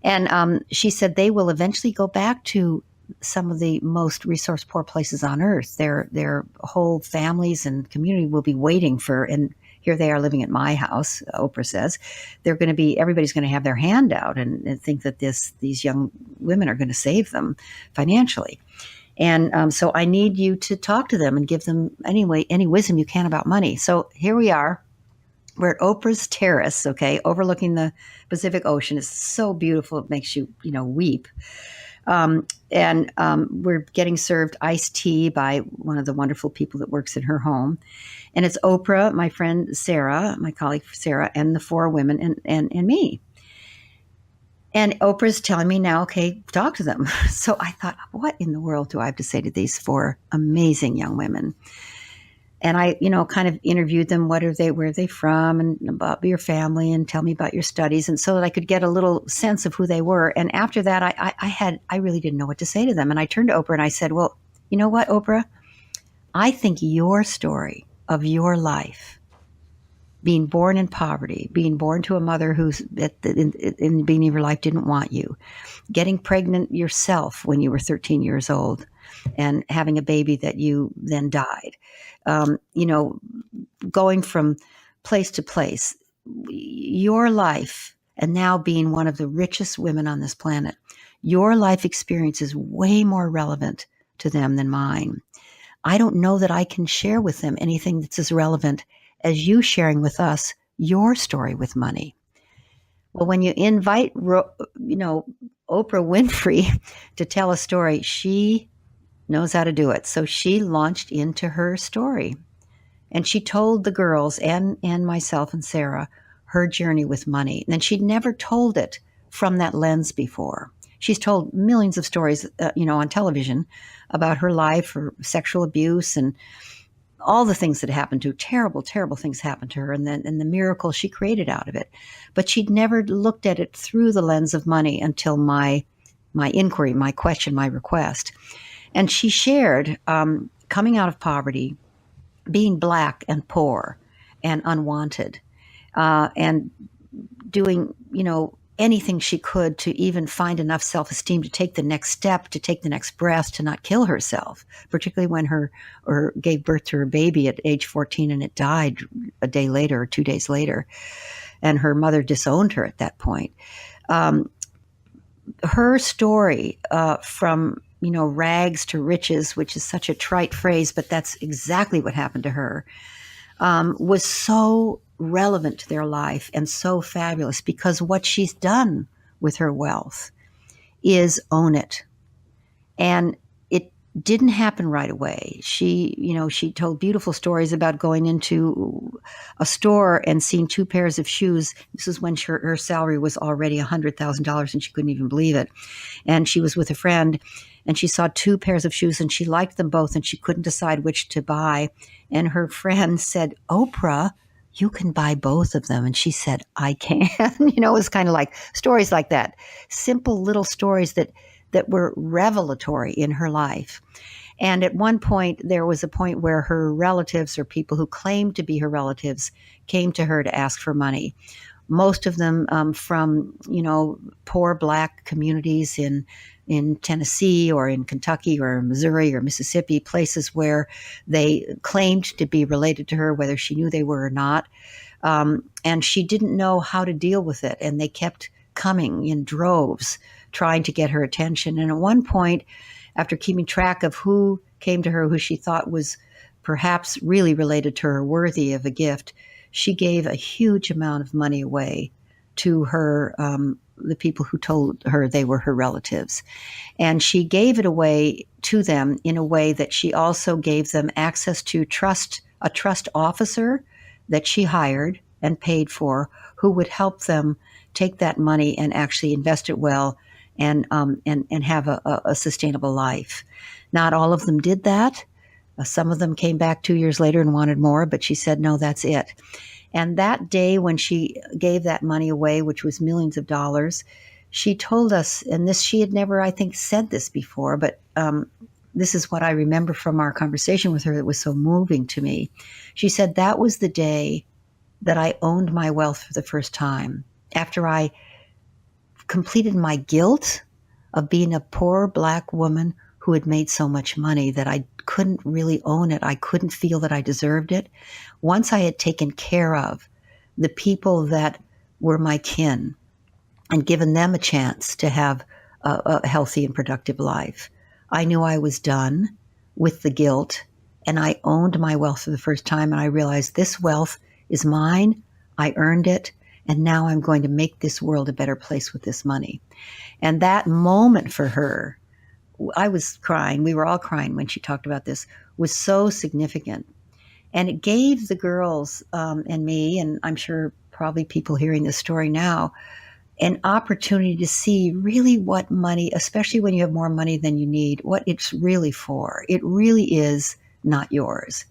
And she said they will eventually go back to some of the most resource poor places on earth. Their whole families and community will be waiting for, and here they are living at my house, Oprah says. Everybody's going to have their hand out and think that these young women are going to save them financially. And so I need you to talk to them and give them any wisdom you can about money. So here we are. We're at Oprah's terrace, okay, overlooking the Pacific Ocean. It's so beautiful. It makes you, weep. And we're getting served iced tea by one of the wonderful people that works in her home. And it's Oprah, my friend Sarah, my colleague Sarah, and the 4 women and me. And Oprah's telling me now, okay, talk to them. So I thought, what in the world do I have to say to these 4 amazing young women? And I, kind of interviewed them. Where are they from, and about your family, and tell me about your studies. And so that I could get a little sense of who they were. And after that, I really didn't know what to say to them. And I turned to Oprah and I said, well, you know what, Oprah? I think your story of your life, being born in poverty, being born to a mother who's in the beginning of your life didn't want you, getting pregnant yourself when you were 13 years old, and having a baby that you then died, going from place to place, your life, and now being one of the richest women on this planet, your life experience is way more relevant to them than mine. I don't know that I can share with them anything that's as relevant as you sharing with us your story with money. Well, when you invite, Oprah Winfrey to tell a story, she knows how to do it. So she launched into her story, and she told the girls and myself and Sarah her journey with money. And she'd never told it from that lens before. She's told millions of stories, on television about her life, her sexual abuse, and all the things that happened to her. Terrible, terrible things happened to her, and the miracle she created out of it. But she'd never looked at it through the lens of money until my inquiry, my question, my request. And she shared coming out of poverty, being Black and poor and unwanted, and doing, anything she could to even find enough self-esteem to take the next step, to take the next breath, to not kill herself, particularly when or gave birth to her baby at age 14 and it died a day later or 2 days later. And her mother disowned her at that point. Her story from, rags to riches, which is such a trite phrase, but that's exactly what happened to her, was so relevant to their life and so fabulous, because what she's done with her wealth is own it. And it didn't happen right away. She told beautiful stories about going into a store and seeing 2 pairs of shoes. This is when her salary was already $100,000 and she couldn't even believe it. And she was with a friend and she saw 2 pairs of shoes and she liked them both and she couldn't decide which to buy. And her friend said, Oprah, you can buy both of them. And she said, I can. It was kind of like stories like that. Simple little stories that were revelatory in her life. And at one point, there was a point where her relatives, or people who claimed to be her relatives, came to her to ask for money. Most of them from, poor Black communities in Tennessee or in Kentucky or Missouri or Mississippi, places where they claimed to be related to her, whether she knew they were or not. And she didn't know how to deal with it. And they kept coming in droves, trying to get her attention. And at one point, after keeping track of who came to her, who she thought was perhaps really related to her, worthy of a gift, she gave a huge amount of money away to her, the people who told her they were her relatives. And she gave it away to them in a way that she also gave them access to a trust officer that she hired and paid for, who would help them take that money and actually invest it well and have a sustainable life. Not all of them did that. Some of them came back 2 years later and wanted more, but she said, no, that's it. And that day when she gave that money away, which was millions of dollars, she told us, and this, she had never, I think, said this before, but this is what I remember from our conversation with her that was so moving to me. She said, that was the day that I owned my wealth for the first time, after I completed my guilt of being a poor Black woman who had made so much money that I couldn't really own it. I couldn't feel that I deserved it. Once I had taken care of the people that were my kin and given them a chance to have a healthy and productive life, I knew I was done with the guilt, and I owned my wealth for the first time. And I realized this wealth is mine. I earned it. And now I'm going to make this world a better place with this money. And that moment for her, I was crying. We were all crying when she talked about this, was so significant. And it gave the girls and me, and I'm sure probably people hearing this story now, an opportunity to see really what money, especially when you have more money than you need, what it's really for. It really is not yours.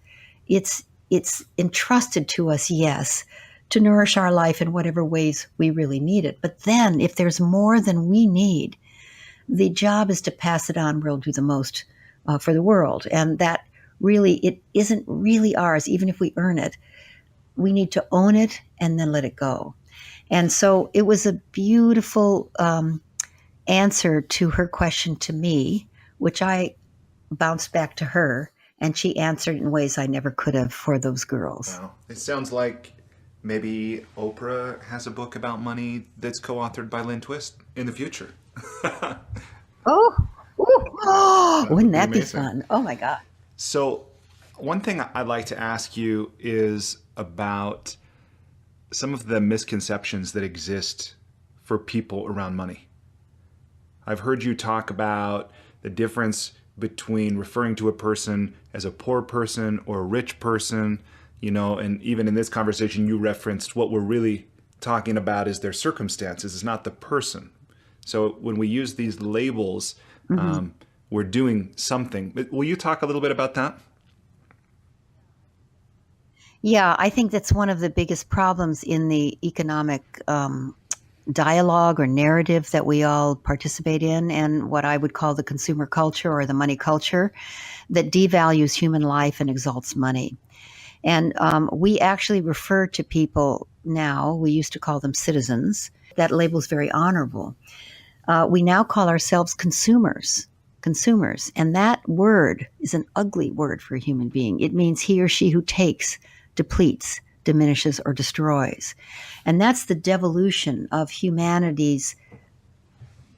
it's entrusted to us, yes, to nourish our life in whatever ways we really need it. But then if there's more than we need, the job is to pass it on. We'll do the most for the world. And that really, it isn't really ours, even if we earn it. We need to own it and then let it go. And so it was a beautiful answer to her question to me, which I bounced back to her, and she answered in ways I never could have for those girls. Wow. It sounds like maybe Oprah has a book about money that's co-authored by Lynne Twist in the future. Wouldn't that be fun? Oh my God. So one thing I'd like to ask you is about some of the misconceptions that exist for people around money. I've heard you talk about the difference between referring to a person as a poor person or a rich person, and even in this conversation, you referenced what we're really talking about is their circumstances, it's not the person. So when we use these labels, we're doing something. Will you talk a little bit about that? Yeah, I think that's one of the biggest problems in the economic dialogue or narrative that we all participate in, and what I would call the consumer culture or the money culture that devalues human life and exalts money. And we actually refer to people now, we used to call them citizens. That label is very honorable. We now call ourselves consumers. And that word is an ugly word for a human being. It means he or she who takes, depletes, diminishes, or destroys. And that's the devolution of humanity's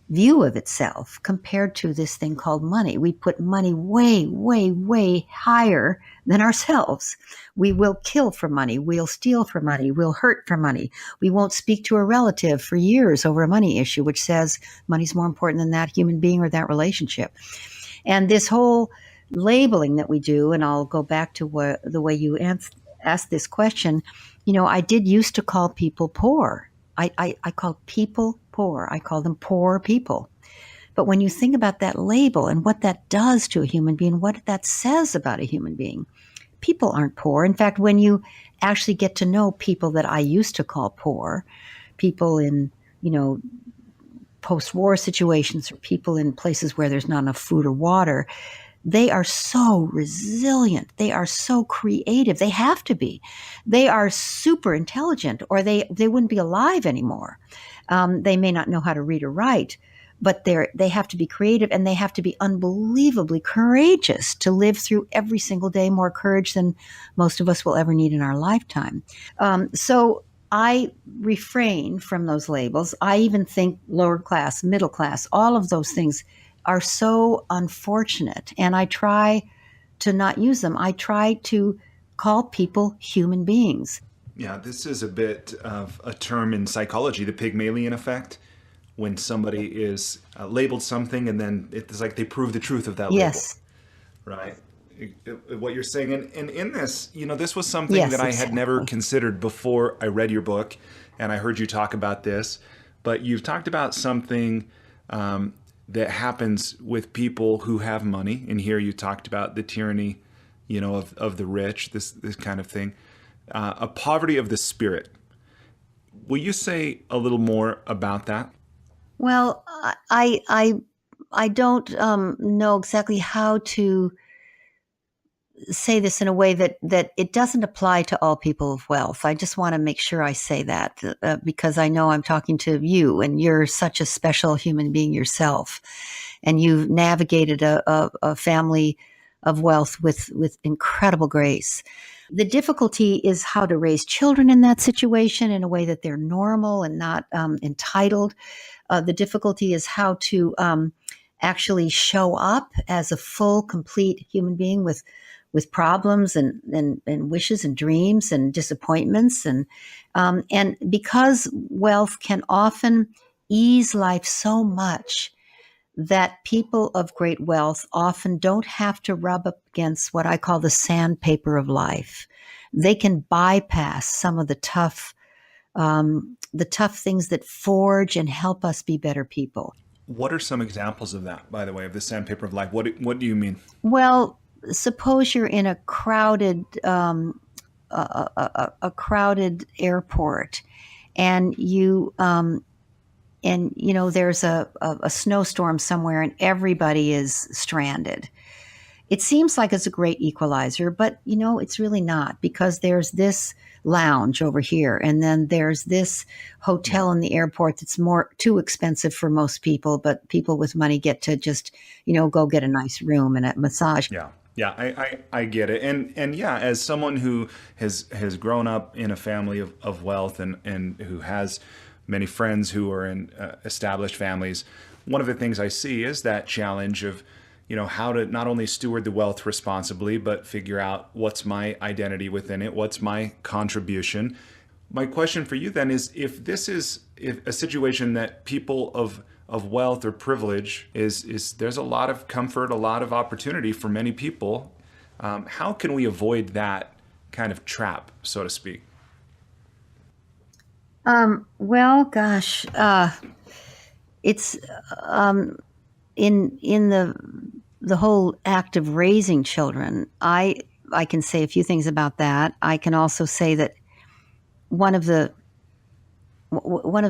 view of itself compared to this thing called money. We put money way, way, way higher than ourselves. We will kill for money. We'll steal for money. We'll hurt for money. We won't speak to a relative for years over a money issue, which says money's more important than that human being or that relationship. And this whole labeling that we do, and I'll go back to the way you asked this question, I did used to call people poor. I call people poor. I call them poor people. But when you think about that label and what that does to a human being, what that says about a human being, people aren't poor. In fact, when you actually get to know people that I used to call poor, people in, post-war situations or people in places where there's not enough food or water, they are so resilient. They are so creative. They have to be. They are super intelligent, or they wouldn't be alive anymore. They may not know how to read or write, but they have to be creative, and they have to be unbelievably courageous to live through every single day, more courage than most of us will ever need in our lifetime. So I refrain from those labels. I even think lower class, middle class, all of those things are so unfortunate, and I try to not use them. I try to call people human beings. Yeah, this is a bit of a term in psychology, the Pygmalion Effect, when somebody is labeled something and then it's like they prove the truth of that Yes. label, right? What you're saying. And in this, this was something Yes, that I exactly. had never considered before I read your book and I heard you talk about this, but you've talked about something that happens with people who have money. And here you talked about the tyranny, of the rich, this kind of thing, a poverty of the spirit. Will you say a little more about that? Well, I don't know exactly how to say this in a way that it doesn't apply to all people of wealth. I just want to make sure I say that because I know I'm talking to you, and you're such a special human being yourself, and you've navigated a family of wealth with incredible grace. The difficulty is how to raise children in that situation in a way that they're normal and not entitled. The difficulty is how to actually show up as a full, complete human being with problems and wishes and dreams and disappointments, and because wealth can often ease life so much that people of great wealth often don't have to rub up against what I call the sandpaper of life. They can bypass some of the tough things that forge and help us be better people. What are some examples of that, by the way, of the sandpaper of life? What do you mean? Well, suppose you're in a crowded a crowded airport, and there's a snowstorm somewhere, and everybody is stranded. It seems like it's a great equalizer, but it's really not, because there's this lounge over here, and then there's this hotel in the airport that's more too expensive for most people, but people with money get to just go get a nice room and a massage. Yeah. Yeah, I get it. And yeah, as someone who has grown up in a family of wealth and who has many friends who are in established families, one of the things I see is that challenge of how to not only steward the wealth responsibly, but figure out what's my identity within it, what's my contribution. My question for you then is, if this is a situation that people of wealth or privilege is there's a lot of comfort, a lot of opportunity for many people, how can we avoid that kind of trap, so to speak? Well, gosh, it's in the whole act of raising children. I can say a few things about that. I can also say that one of the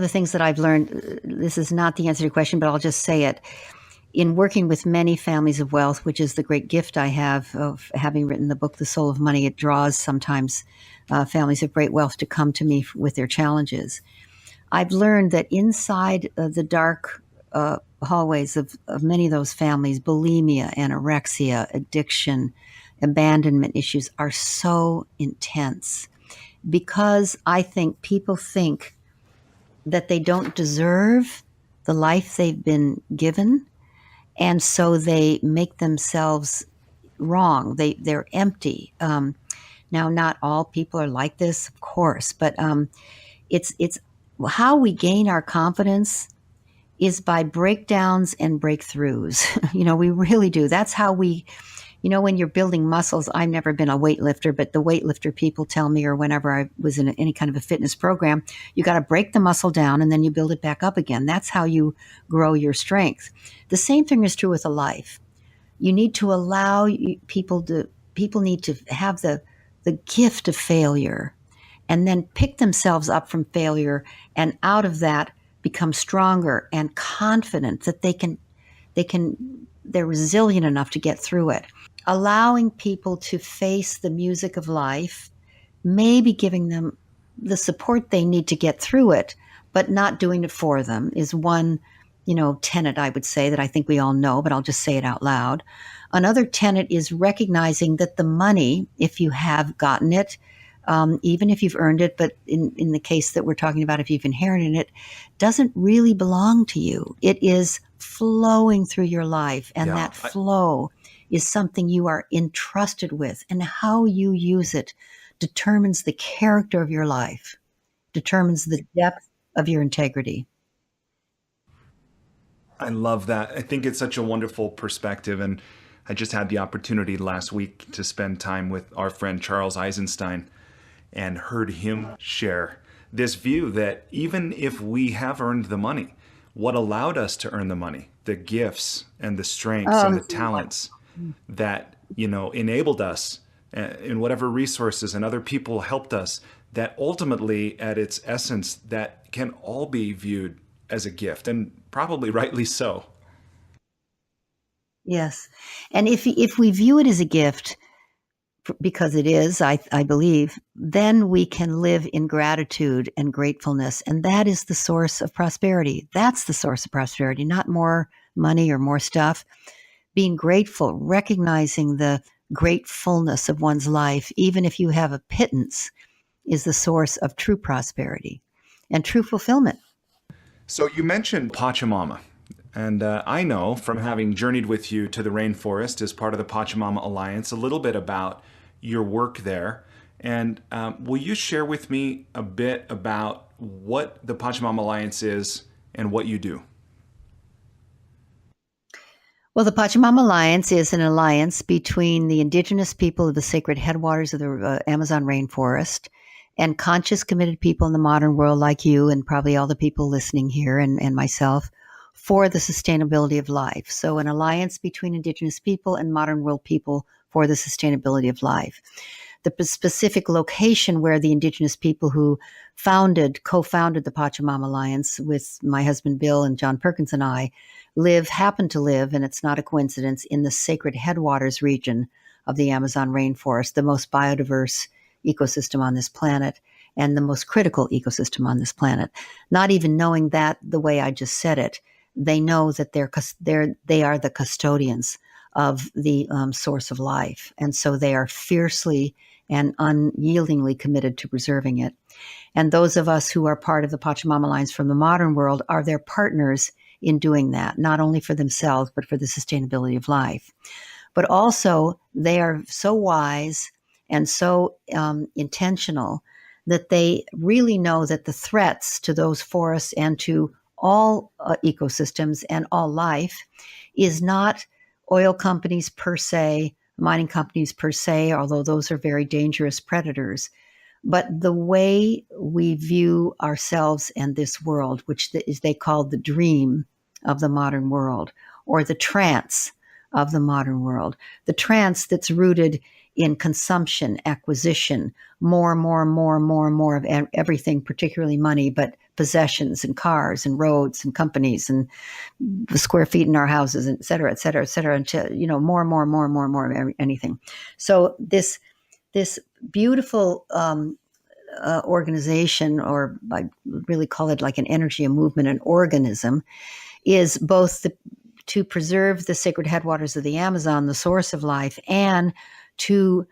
things that I've learned, this is not the answer to your question, but I'll just say it. In working with many families of wealth, which is the great gift I have of having written the book, The Soul of Money, it draws sometimes families of great wealth to come to me with their challenges. I've learned that inside the dark hallways of many of those families, bulimia, anorexia, addiction, abandonment issues are so intense, because I think people think that they don't deserve the life they've been given, and so they make themselves wrong. They're empty. Now, not all people are like this, of course, but it's how we gain our confidence is by breakdowns and breakthroughs. We really do. That's how we, when you're building muscles. I've never been a weightlifter, but the weightlifter people tell me, or whenever I was in any kind of a fitness program, you got to break the muscle down and then you build it back up again. That's how you grow your strength. The same thing is true with a life. You need to allow people need to have the gift of failure, and then pick themselves up from failure, and out of that become stronger and confident that they're resilient enough to get through it. Allowing people to face the music of life, maybe giving them the support they need to get through it, but not doing it for them, is one, tenet, I would say, that I think we all know, but I'll just say it out loud. Another tenet is recognizing that the money, if you have gotten it, even if you've earned it, but in the case that we're talking about, if you've inherited it, doesn't really belong to you. It is flowing through your life, and that flow is something you are entrusted with, and how you use it determines the character of your life, determines the depth of your integrity. I love that. I think it's such a wonderful perspective. And I just had the opportunity last week to spend time with our friend Charles Eisenstein, and heard him share this view that even if we have earned the money, what allowed us to earn the money, the gifts and the strengths and the talents that, enabled us, in whatever resources and other people helped us, that ultimately at its essence, that can all be viewed as a gift, and probably rightly so. Yes. And if we view it as a gift, because it is, I believe, then we can live in gratitude and gratefulness. And that is the source of prosperity. That's the source of prosperity, not more money or more stuff. Being grateful, recognizing the gratefulness of one's life, even if you have a pittance, is the source of true prosperity and true fulfillment. So you mentioned Pachamama. And I know from having journeyed with you to the rainforest as part of the Pachamama Alliance a little bit about your work there. And will you share with me a bit about what the Pachamama Alliance is and what you do? Well, the Pachamama Alliance is an alliance between the indigenous people of the sacred headwaters of the Amazon rainforest and conscious, committed people in the modern world like you and probably all the people listening here and myself, for the sustainability of life. So an alliance between indigenous people and modern world people for the sustainability of life. The specific location where the indigenous people who co-founded the Pachamama Alliance with my husband Bill and John Perkins and I happen to live, and it's not a coincidence, in the sacred headwaters region of the Amazon rainforest, the most biodiverse ecosystem on this planet and the most critical ecosystem on this planet. Not even knowing that the way I just said it, they know that they are the custodians of the source of life. And so they are fiercely and unyieldingly committed to preserving it. And those of us who are part of the Pachamama Alliance from the modern world are their partners in doing that, not only for themselves, but for the sustainability of life. But also, they are so wise and so intentional that they really know that the threats to those forests and to all ecosystems and all life is not oil companies per se, mining companies per se, although those are very dangerous predators, but the way we view ourselves and this world, which they call the dream of the modern world, or the trance of the modern world. The trance that's rooted in consumption, acquisition, more of everything, particularly money, but possessions and cars and roads and companies and the square feet in our houses, et cetera, until, more of anything. So this beautiful organization, or I really call it like an energy, a movement, an organism, is both to preserve the sacred headwaters of the Amazon, the source of life, and to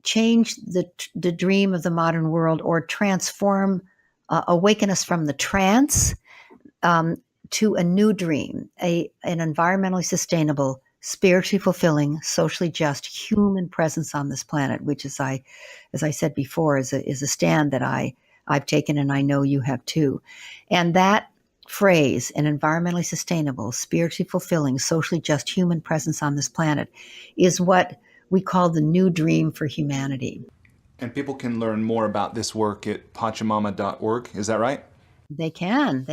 change the dream of the modern world, or transform, awaken us from the trance to a new dream, an environmentally sustainable, spiritually fulfilling, socially just human presence on this planet, which, as I said before, is a stand that I've taken, and I know you have too. And that phrase, an environmentally sustainable, spiritually fulfilling, socially just human presence on this planet, is what we call the new dream for humanity. And people can learn more about this work at pachamama.org. Is that right? They can.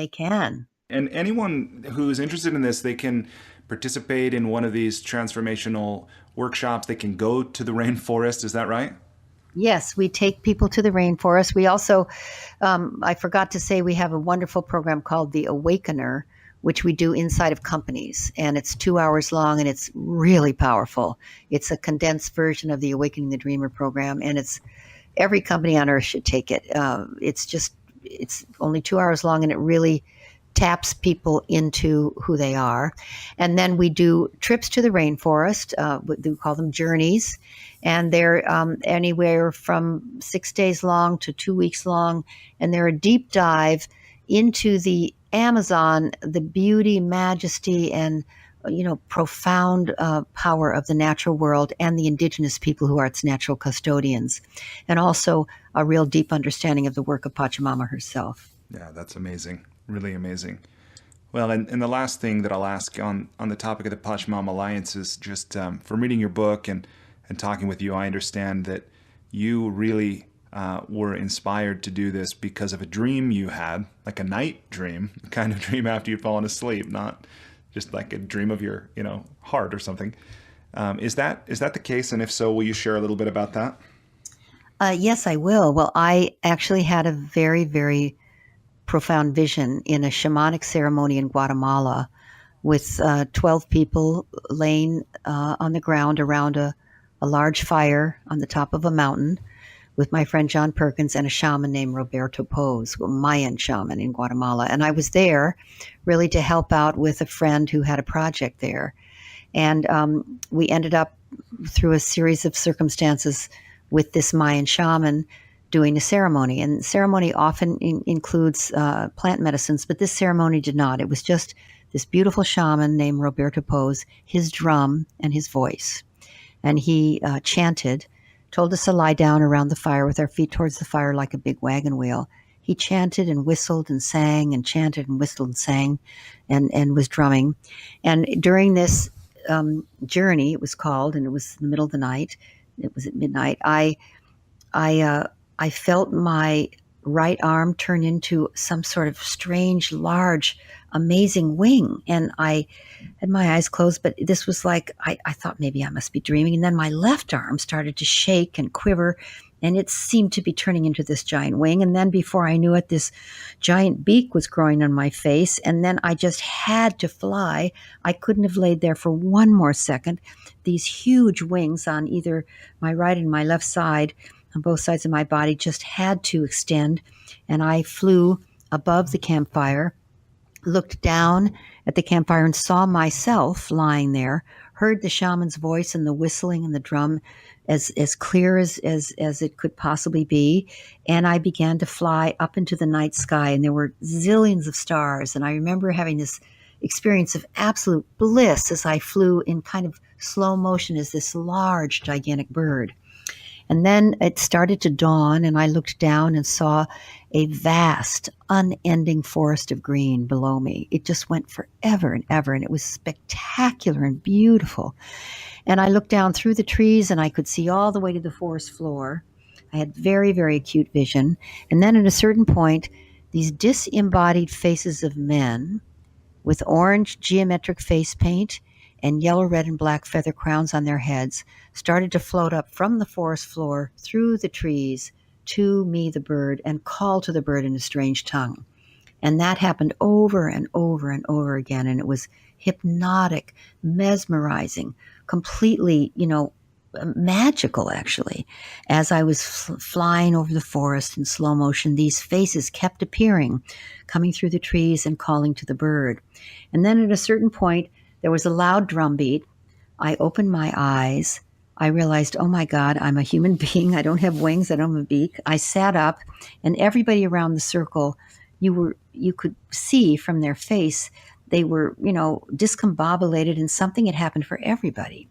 And anyone who's interested in this, they can participate in one of these transformational workshops. They can go to the rainforest. Is that right? Yes, we take people to the rainforest. We also, I forgot to say, we have a wonderful program called The Awakener, which we do inside of companies. And it's 2 hours long, and it's really powerful. It's a condensed version of the Awakening the Dreamer program, and every company on earth should take it. It's only 2 hours long, and it really taps people into who they are. And then we do trips to the rainforest. We call them journeys. And they're anywhere from 6 days long to 2 weeks long. And they're a deep dive into the Amazon, the beauty, majesty, and profound power of the natural world and the indigenous people who are its natural custodians. And also a real deep understanding of the work of Pachamama herself. Yeah, that's amazing. Really amazing. Well, and the last thing that I'll ask on the topic of the Pachamama Alliance is just from reading your book and talking with you, I understand that you really were inspired to do this because of a dream you had, like a night dream, kind of dream after you'd fallen asleep, not just like a dream of your heart or something. Is that the case? And if so, will you share a little bit about that? Yes, I will. Well, I actually had a very, very profound vision in a shamanic ceremony in Guatemala with 12 people laying on the ground around a large fire on the top of a mountain with my friend John Perkins and a shaman named Roberto Pose, a Mayan shaman in Guatemala. And I was there really to help out with a friend who had a project there. And we ended up, through a series of circumstances, with this Mayan shaman doing a ceremony. And ceremony often includes plant medicines, but this ceremony did not. It was just this beautiful shaman named Roberto Pose, his drum and his voice. And he chanted, told us to lie down around the fire with our feet towards the fire like a big wagon wheel. He chanted and whistled and sang and chanted and whistled and sang and was drumming. And during this journey, it was called, and it was in the middle of the night, it was at midnight, I felt my right arm turn into some sort of strange, large, amazing wing. And I had my eyes closed, but this was like, I thought maybe I must be dreaming. And then my left arm started to shake and quiver, and it seemed to be turning into this giant wing. And then before I knew it, this giant beak was growing on my face. And then I just had to fly. I couldn't have laid there for one more second. These huge wings on either my right and my left side, on both sides of my body, just had to extend. And I flew above the campfire, looked down at the campfire and saw myself lying there, heard the shaman's voice and the whistling and the drum as clear as it could possibly be. And I began to fly up into the night sky, and there were zillions of stars. And I remember having this experience of absolute bliss as I flew in kind of slow motion as this large, gigantic bird. And then it started to dawn, and I looked down and saw a vast, unending forest of green below me. It just went forever and ever, and it was spectacular and beautiful. And I looked down through the trees, and I could see all the way to the forest floor. I had very, very acute vision. And then at a certain point, these disembodied faces of men with orange geometric face paint and yellow, red, and black feather crowns on their heads started to float up from the forest floor through the trees to me, the bird, and call to the bird in a strange tongue. And that happened over and over and over again. And it was hypnotic, mesmerizing, completely, magical, actually. As I was flying over the forest in slow motion, these faces kept appearing, coming through the trees and calling to the bird. And then at a certain point, there was a loud drum beat. I opened my eyes. I realized, oh my God, I'm a human being. I don't have wings. I don't have a beak. I sat up, and everybody around the circle, you could see from their face, they were, discombobulated, and something had happened for everybody.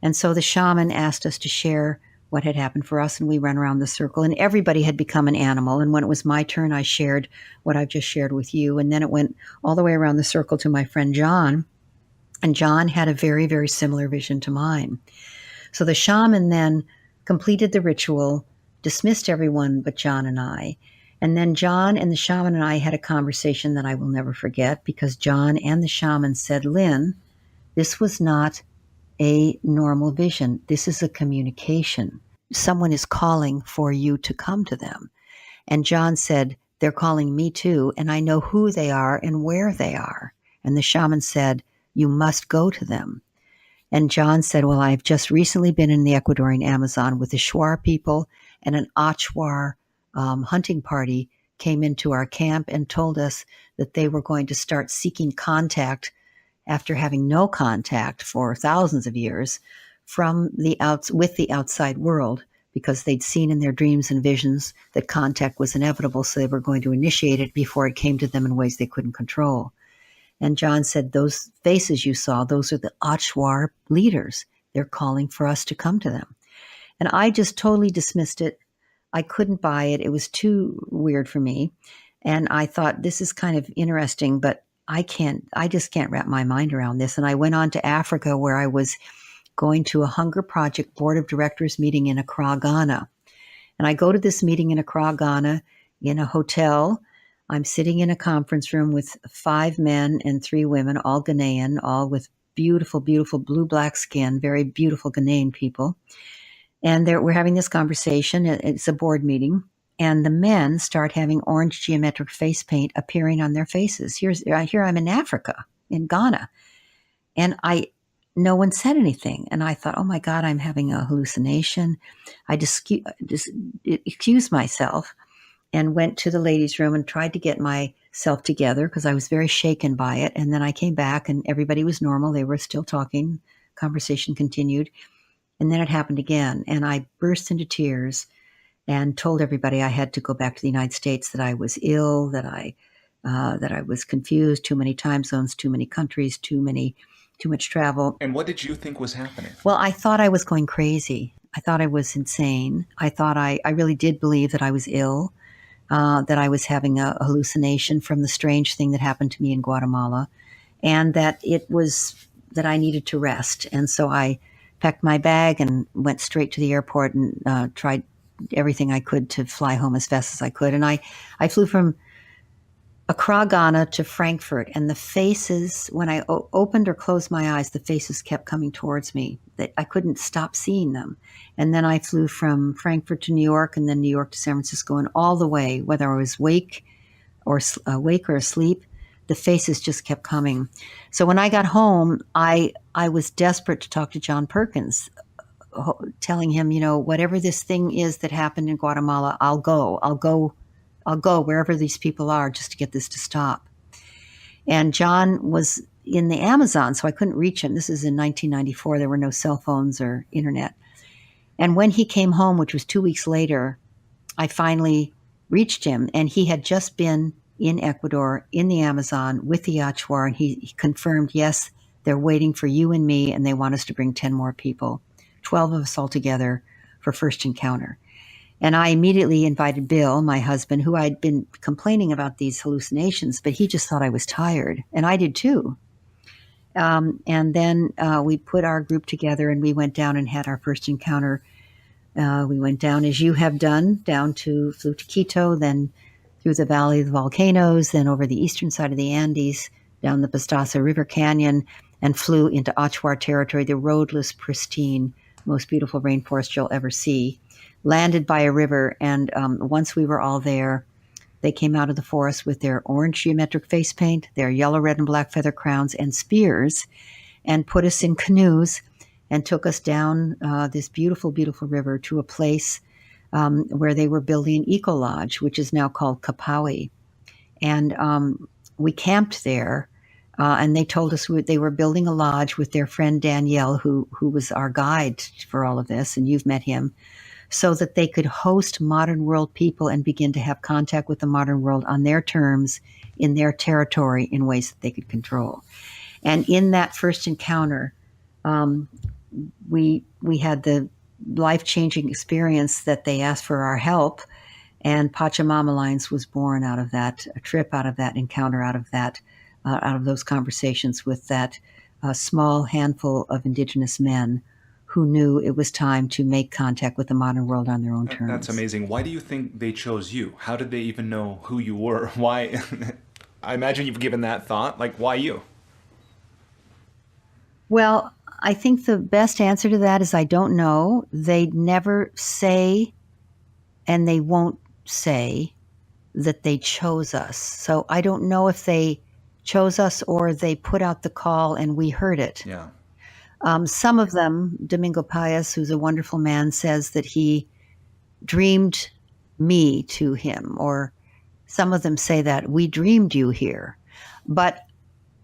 And so the shaman asked us to share what had happened for us, and we ran around the circle, and everybody had become an animal. And when it was my turn, I shared what I've just shared with you. And then it went all the way around the circle to my friend John, and John had a very, very similar vision to mine. So the shaman then completed the ritual, dismissed everyone but John and I. And then John and the shaman and I had a conversation that I will never forget, because John and the shaman said, Lynne, this was not a normal vision. This is a communication. Someone is calling for you to come to them. And John said, they're calling me too, and I know who they are and where they are. And the shaman said, you must go to them. And John said, well, I've just recently been in the Ecuadorian Amazon with the Shuar people, and an Achuar hunting party came into our camp and told us that they were going to start seeking contact after having no contact for thousands of years with the outside world, because they'd seen in their dreams and visions that contact was inevitable, so they were going to initiate it before it came to them in ways they couldn't control. And John said, those faces you saw, those are the Achuar leaders. They're calling for us to come to them. And I just totally dismissed it. I couldn't buy it. It was too weird for me. And I thought, this is kind of interesting, but I just can't wrap my mind around this. And I went on to Africa, where I was going to a Hunger Project Board of Directors meeting in Accra, Ghana. And I go to this meeting in Accra, Ghana, in a hotel. I'm sitting in a conference room with 5 men and 3 women, all Ghanaian, all with beautiful, beautiful blue-black skin, very beautiful Ghanaian people. And we're having this conversation. It's a board meeting. And the men start having orange geometric face paint appearing on their faces. Here I'm in Africa, in Ghana. And no one said anything. And I thought, oh my God, I'm having a hallucination. I just excused myself and went to the ladies' room and tried to get myself together, because I was very shaken by it. And then I came back, and everybody was normal. They were still talking. Conversation continued. And then it happened again. And I burst into tears and told everybody I had to go back to the United States, that I was ill, that I was confused, too many time zones, too many countries, too much travel. And what did you think was happening? Well, I thought I was going crazy. I thought I was insane. I thought I really did believe that I was ill, that I was having a hallucination from the strange thing that happened to me in Guatemala, and that I needed to rest. And so I packed my bag and went straight to the airport and tried everything I could to fly home as fast as I could. And I flew from Accra, Ghana to Frankfurt, and the faces, when I opened or closed my eyes, the faces kept coming towards me. That I couldn't stop seeing them. And then I flew from Frankfurt to New York, and then New York to San Francisco, and all the way, whether I was awake or asleep, the faces just kept coming. So when I got home, I was desperate to talk to John Perkins, telling him, whatever this thing is that happened in Guatemala, I'll go wherever these people are just to get this to stop. And John was in the Amazon, so I couldn't reach him. This is in 1994. There were no cell phones or internet. And when he came home, which was 2 weeks later, I finally reached him, and he had just been in Ecuador, in the Amazon, with the Achuar, and he confirmed, yes, they're waiting for you and me, and they want us to bring 10 more people, 12 of us all together for first encounter. And I immediately invited Bill, my husband, who I'd been complaining about these hallucinations, but he just thought I was tired, and I did too. And then we put our group together, and we went down and had our first encounter. We went down, as you have done, flew to Quito, then through the Valley of the Volcanoes, then over the eastern side of the Andes, down the Pastaza River Canyon, and flew into Achuar territory, the roadless, pristine, most beautiful rainforest you'll ever see. Landed by a river, and once we were all there, they came out of the forest with their orange geometric face paint, their yellow, red, and black feather crowns and spears, and put us in canoes and took us down this beautiful, beautiful river to a place where they were building an eco lodge, which is now called Kapawi. And we camped there, and they told us they were building a lodge with their friend Danielle, who was our guide for all of this, and you've met him, so that they could host modern world people and begin to have contact with the modern world on their terms, in their territory, in ways that they could control. And in that first encounter, we had the life-changing experience that they asked for our help, and Pachamama Alliance was born out of that, a trip out of that encounter, out of those conversations with that small handful of indigenous men who knew it was time to make contact with the modern world on their own terms. That's amazing. Why do you think they chose you? How did they even know who you were? Why? I imagine you've given that thought. Like, why you? Well, I think the best answer to that is I don't know. They never say, and they won't say, that they chose us. So I don't know if they chose us or they put out the call and we heard it. Yeah. Some of them, Domingo Paez, who's a wonderful man, says that he dreamed me to him, or some of them say that we dreamed you here. But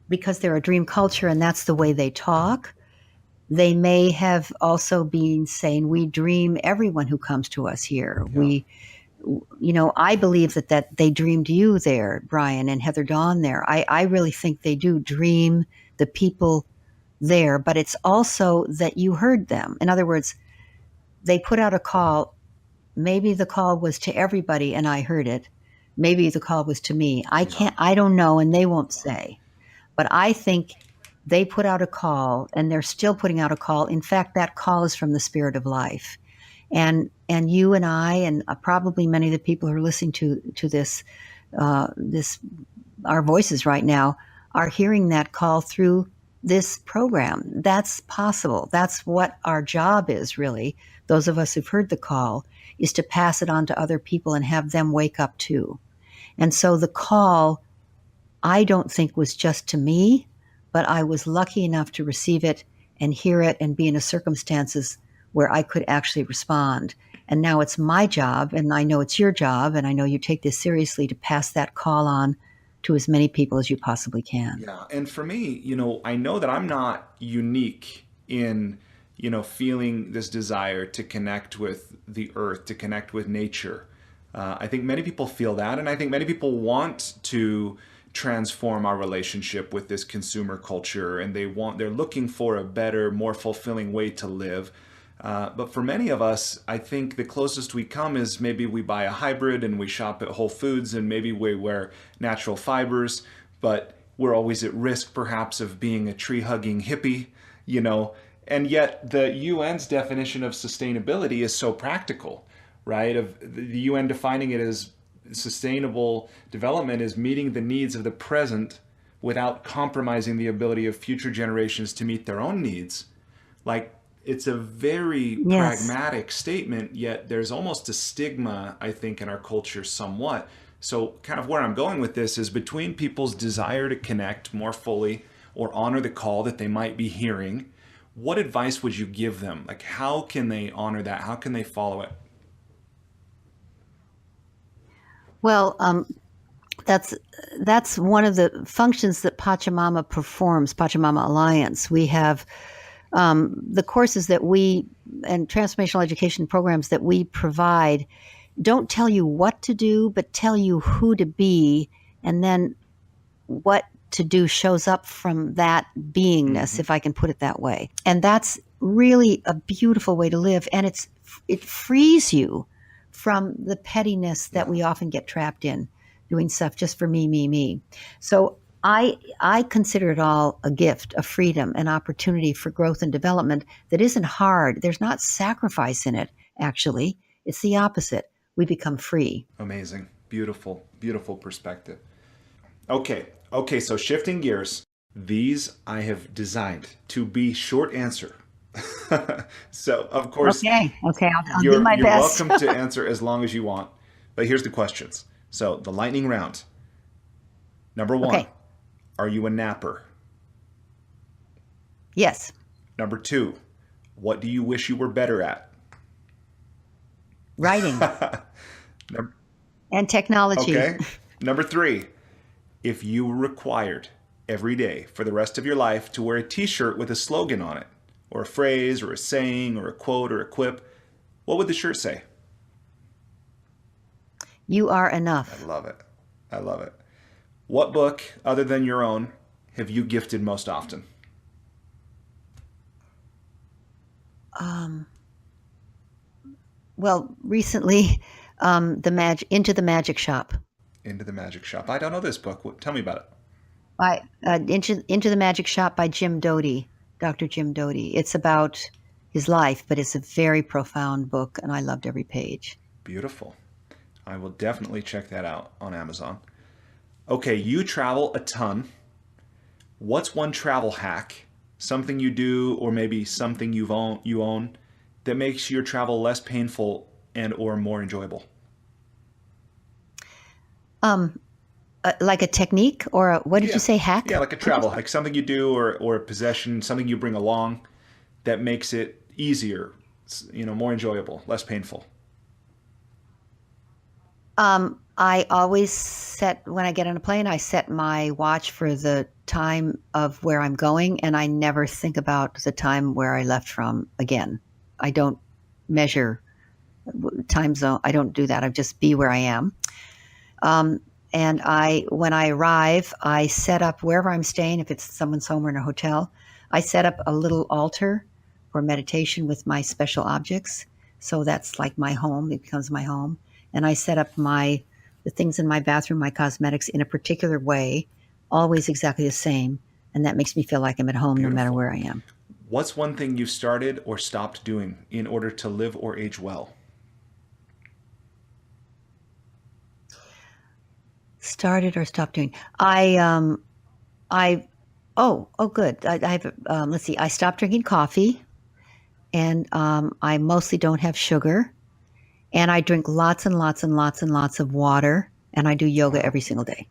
because they're a dream culture and that's the way they talk, they may have also been saying, we dream everyone who comes to us here. Yeah. I believe that they dreamed you there, Brian, and Heather Dawn there. I really think they do dream the people there, but it's also that you heard them. In other words, they put out a call. Maybe the call was to everybody and I heard it. Maybe the call was to me. I don't know, and they won't say. But I think they put out a call, and they're still putting out a call. In fact, that call is from the Spirit of Life. And you and I, and probably many of the people who are listening to this, our voices right now, are hearing that call through this program. That's possible. That's what our job is, really. Those of us who've heard the call, is to pass it on to other people and have them wake up too. And so the call, I don't think was just to me, but I was lucky enough to receive it and hear it and be in circumstances where I could actually respond. And now it's my job, and I know it's your job, and I know you take this seriously, to pass that call on to as many people as you possibly can. Yeah. And for me, I know that I'm not unique in, feeling this desire to connect with the earth, to connect with nature. I think many people feel that, and I think many people want to transform our relationship with this consumer culture, and they're looking for a better, more fulfilling way to live. But for many of us, I think the closest we come is maybe we buy a hybrid and we shop at Whole Foods, and maybe we wear natural fibers, but we're always at risk perhaps of being a tree-hugging hippie, and yet the UN's definition of sustainability is so practical, right? Of the UN defining it as sustainable development is meeting the needs of the present without compromising the ability of future generations to meet their own needs. Like, it's a very Yes. pragmatic statement, yet there's almost a stigma, I think, in our culture somewhat. So kind of where I'm going with this is between people's desire to connect more fully or honor the call that they might be hearing, what advice would you give them? Like, how can they honor that? How can they follow it? Well, that's one of the functions that Pachamama performs, Pachamama Alliance. We have the courses that we and transformational education programs that we provide don't tell you what to do, but tell you who to be, and then what to do shows up from that beingness, if I can put it that way. And that's really a beautiful way to live, and it frees you from the pettiness that we often get trapped in, doing stuff just for me, me, me. So I consider it all a gift, a freedom, an opportunity for growth and development that isn't hard. There's not sacrifice in it, actually. It's the opposite. We become free. Amazing. Beautiful, beautiful perspective. Okay, so shifting gears. These I have designed to be short answer. So, of course, Okay, I'll do you're my you're best. welcome to answer as long as you want. But here's the questions. So, the lightning round. Number one, Okay. are you a napper? Yes. Number two, what do you wish you were better at? Writing Num- and technology. Okay. Number three, if you were required every day for the rest of your life to wear a t-shirt with a slogan on it, or a phrase, or a saying, or a quote, or a quip, what would the shirt say? You are I enough. love it. I love it. What book, other than your own, have you gifted most often? Um, well, recently, Into the Magic Shop. Into the Magic Shop. I don't know this book. Tell me about it. By Into the Magic Shop by Jim Doty, Dr. Jim Doty. It's about his life, but it's a very profound book, and I loved every page. Beautiful. I will definitely check that out on Amazon. Okay, you travel a ton. What's one travel hack, something you do, or maybe something you own that makes your travel less painful and or more enjoyable? Um, like a technique or what did you Yeah. say? Yeah, Hack? like a travel hack, something you do or a possession, something you bring along that makes it easier, more enjoyable, less painful. I always set, when I get on a plane, I set my watch for the time of where I'm going, and I never think about the time where I left from again. I don't measure time zone. I don't do that. I just be where I am. And when I arrive, I set up wherever I'm staying, if it's someone's home or in a hotel, I set up a little altar for meditation with my special objects. So that's like my home. It becomes my home. And I set up the things in my bathroom, my cosmetics in a particular way, always exactly the same. And that makes me feel like I'm at home no matter Beautiful. where I am. What's one thing you've started or stopped doing in order to live or age well? Started or stopped doing. I oh good. I have let's see. I stopped drinking coffee, and I mostly don't have sugar, and I drink lots and lots and lots and lots of water, and I do yoga Wow. every single day,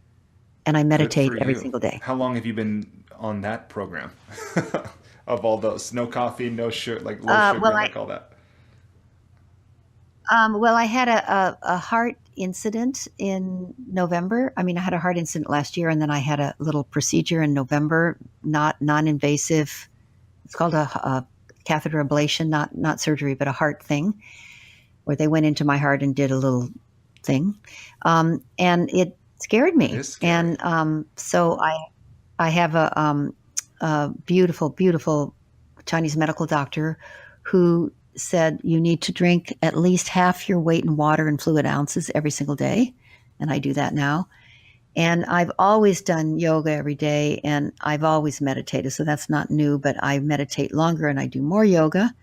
and I Good meditate for every you. single day. How long have you been on that program? Of all those, no coffee, no sugar, like low Uh, well, sugar, I like all that. I had a heart incident in November. I mean, I had a heart incident last year, and then I had a little procedure in November, not non-invasive. It's called a catheter ablation, not surgery, but a heart thing, where they went into my heart and did a little thing, and it scared That me. is scary. And so I have a beautiful, beautiful Chinese medical doctor who said you need to drink at least half your weight in water and fluid ounces every single day, and I do that now. And I've always done yoga every day, and I've always meditated, so that's not new. But I meditate longer, and I do more yoga.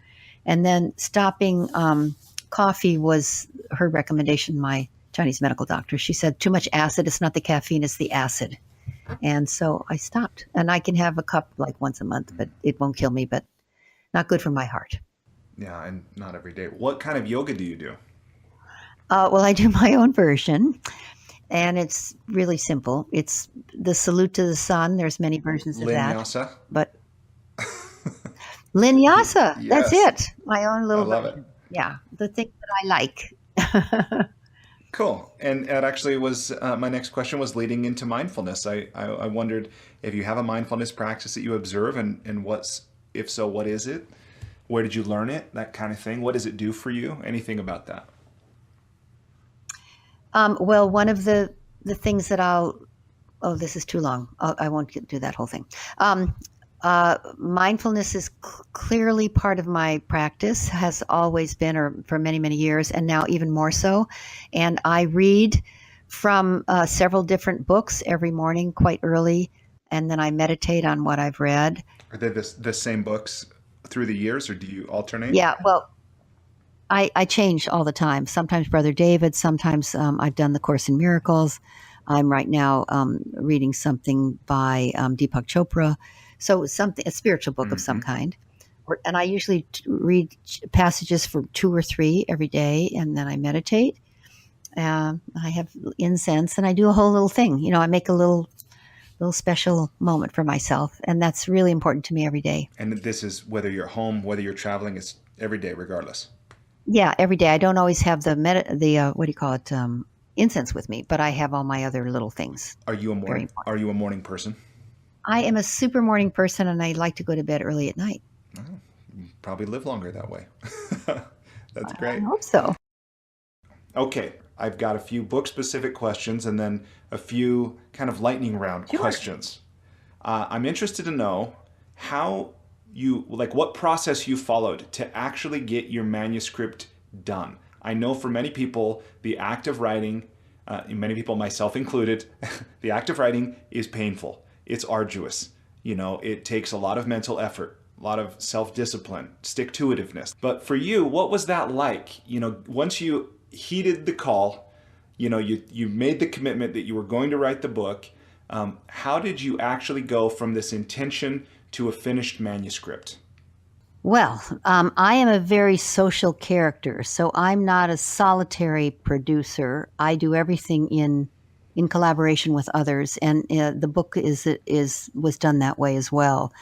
And then stopping coffee was her recommendation. My Chinese medical doctor. She said, too much acid. It's not the caffeine, it's the acid. And so I stopped. And I can have a cup like once a month, but it won't kill me, but not good for my heart. Yeah, and not every day. What kind of yoga do you do? Well, I do my own version, and it's really simple. It's the salute to the sun. There's many versions of that. Vinyasa? But Vinyasa, that's Yes, it. My own I little love it. version. Yeah, the thing that I like. Cool. And that actually was my next question was leading into mindfulness. I wondered if you have a mindfulness practice that you observe and if so, what is it? Where did you learn it? That kind of thing. What does it do for you? Anything about that? Well, one of the things that oh, this is too long. I won't do that whole thing. Mindfulness is clearly part of my practice, has always been, or for many, many years, and now even more so. And I read from several different books every morning quite early, and then I meditate on what I've read. Are they the same books through the years, or do you alternate? Yeah, well, I change all the time. Sometimes Brother David, sometimes I've done the Course in Miracles. I'm right now reading something by Deepak Chopra. So a spiritual book of some Mm-hmm. kind. And I usually read passages for 2 or 3 every day, and then I meditate. I have incense, and I do a whole little thing. I make a little special moment for myself, and that's really important to me every day. And this is whether you're home, whether you're traveling, it's every day regardless. Yeah, every day. I don't always have the what do you call it, incense with me, but I have all my other little things. Are you a Very morning important. are you a morning person? I am a super morning person, and I like to go to bed early at night. Oh, you probably live longer that way. That's I great. hope so. Okay, I've got a few book specific questions and then a few kind of lightning round Sure. questions. I'm interested to know how what process you followed to actually get your manuscript done. I know for many people, the act of writing, many people, myself included, the act of writing is painful. It's arduous. It takes a lot of mental effort, a lot of self-discipline, stick-to-itiveness. But for you, what was that like? Once you heeded the call, you made the commitment that you were going to write the book. How did you actually go from this intention to a finished manuscript? Well, I am a very social character, so I'm not a solitary producer. I do everything in collaboration with others, and the book was done that way as well.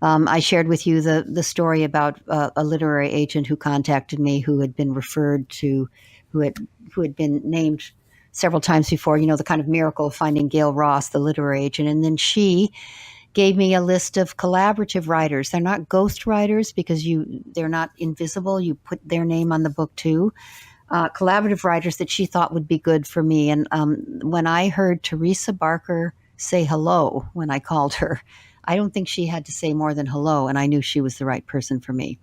I shared with you the story about a literary agent who contacted me, who had been referred to, who had been named several times before. The kind of miracle of finding Gail Ross, the literary agent, and then she gave me a list of collaborative writers. They're not ghost writers because they're not invisible. You put their name on the book too. Collaborative writers that she thought would be good for me. And when I heard Teresa Barker say hello when I called her, I don't think she had to say more than hello, and I knew she was the right person for me.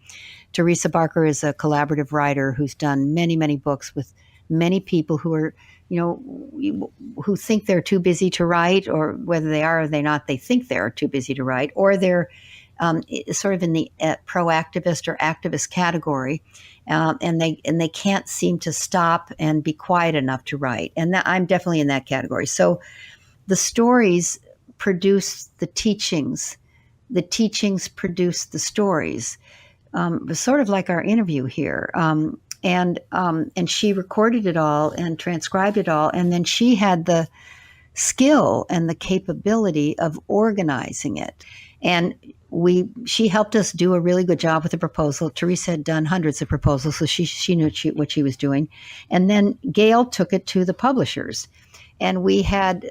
Teresa Barker is a collaborative writer who's done many, many books with many people who are, who think they're too busy to write, or whether they are or they're not, they think they're too busy to write, or they're sort of in the proactivist or activist category, and they can't seem to stop and be quiet enough to write. And I'm definitely in that category. So the stories produce the teachings. The teachings produce the stories. Sort of like our interview here. And she recorded it all and transcribed it all, and then she had the skill and the capability of organizing it. And she helped us do a really good job with the proposal. Teresa had done hundreds of proposals, so she knew what she was doing. And then Gail took it to the publishers. And we had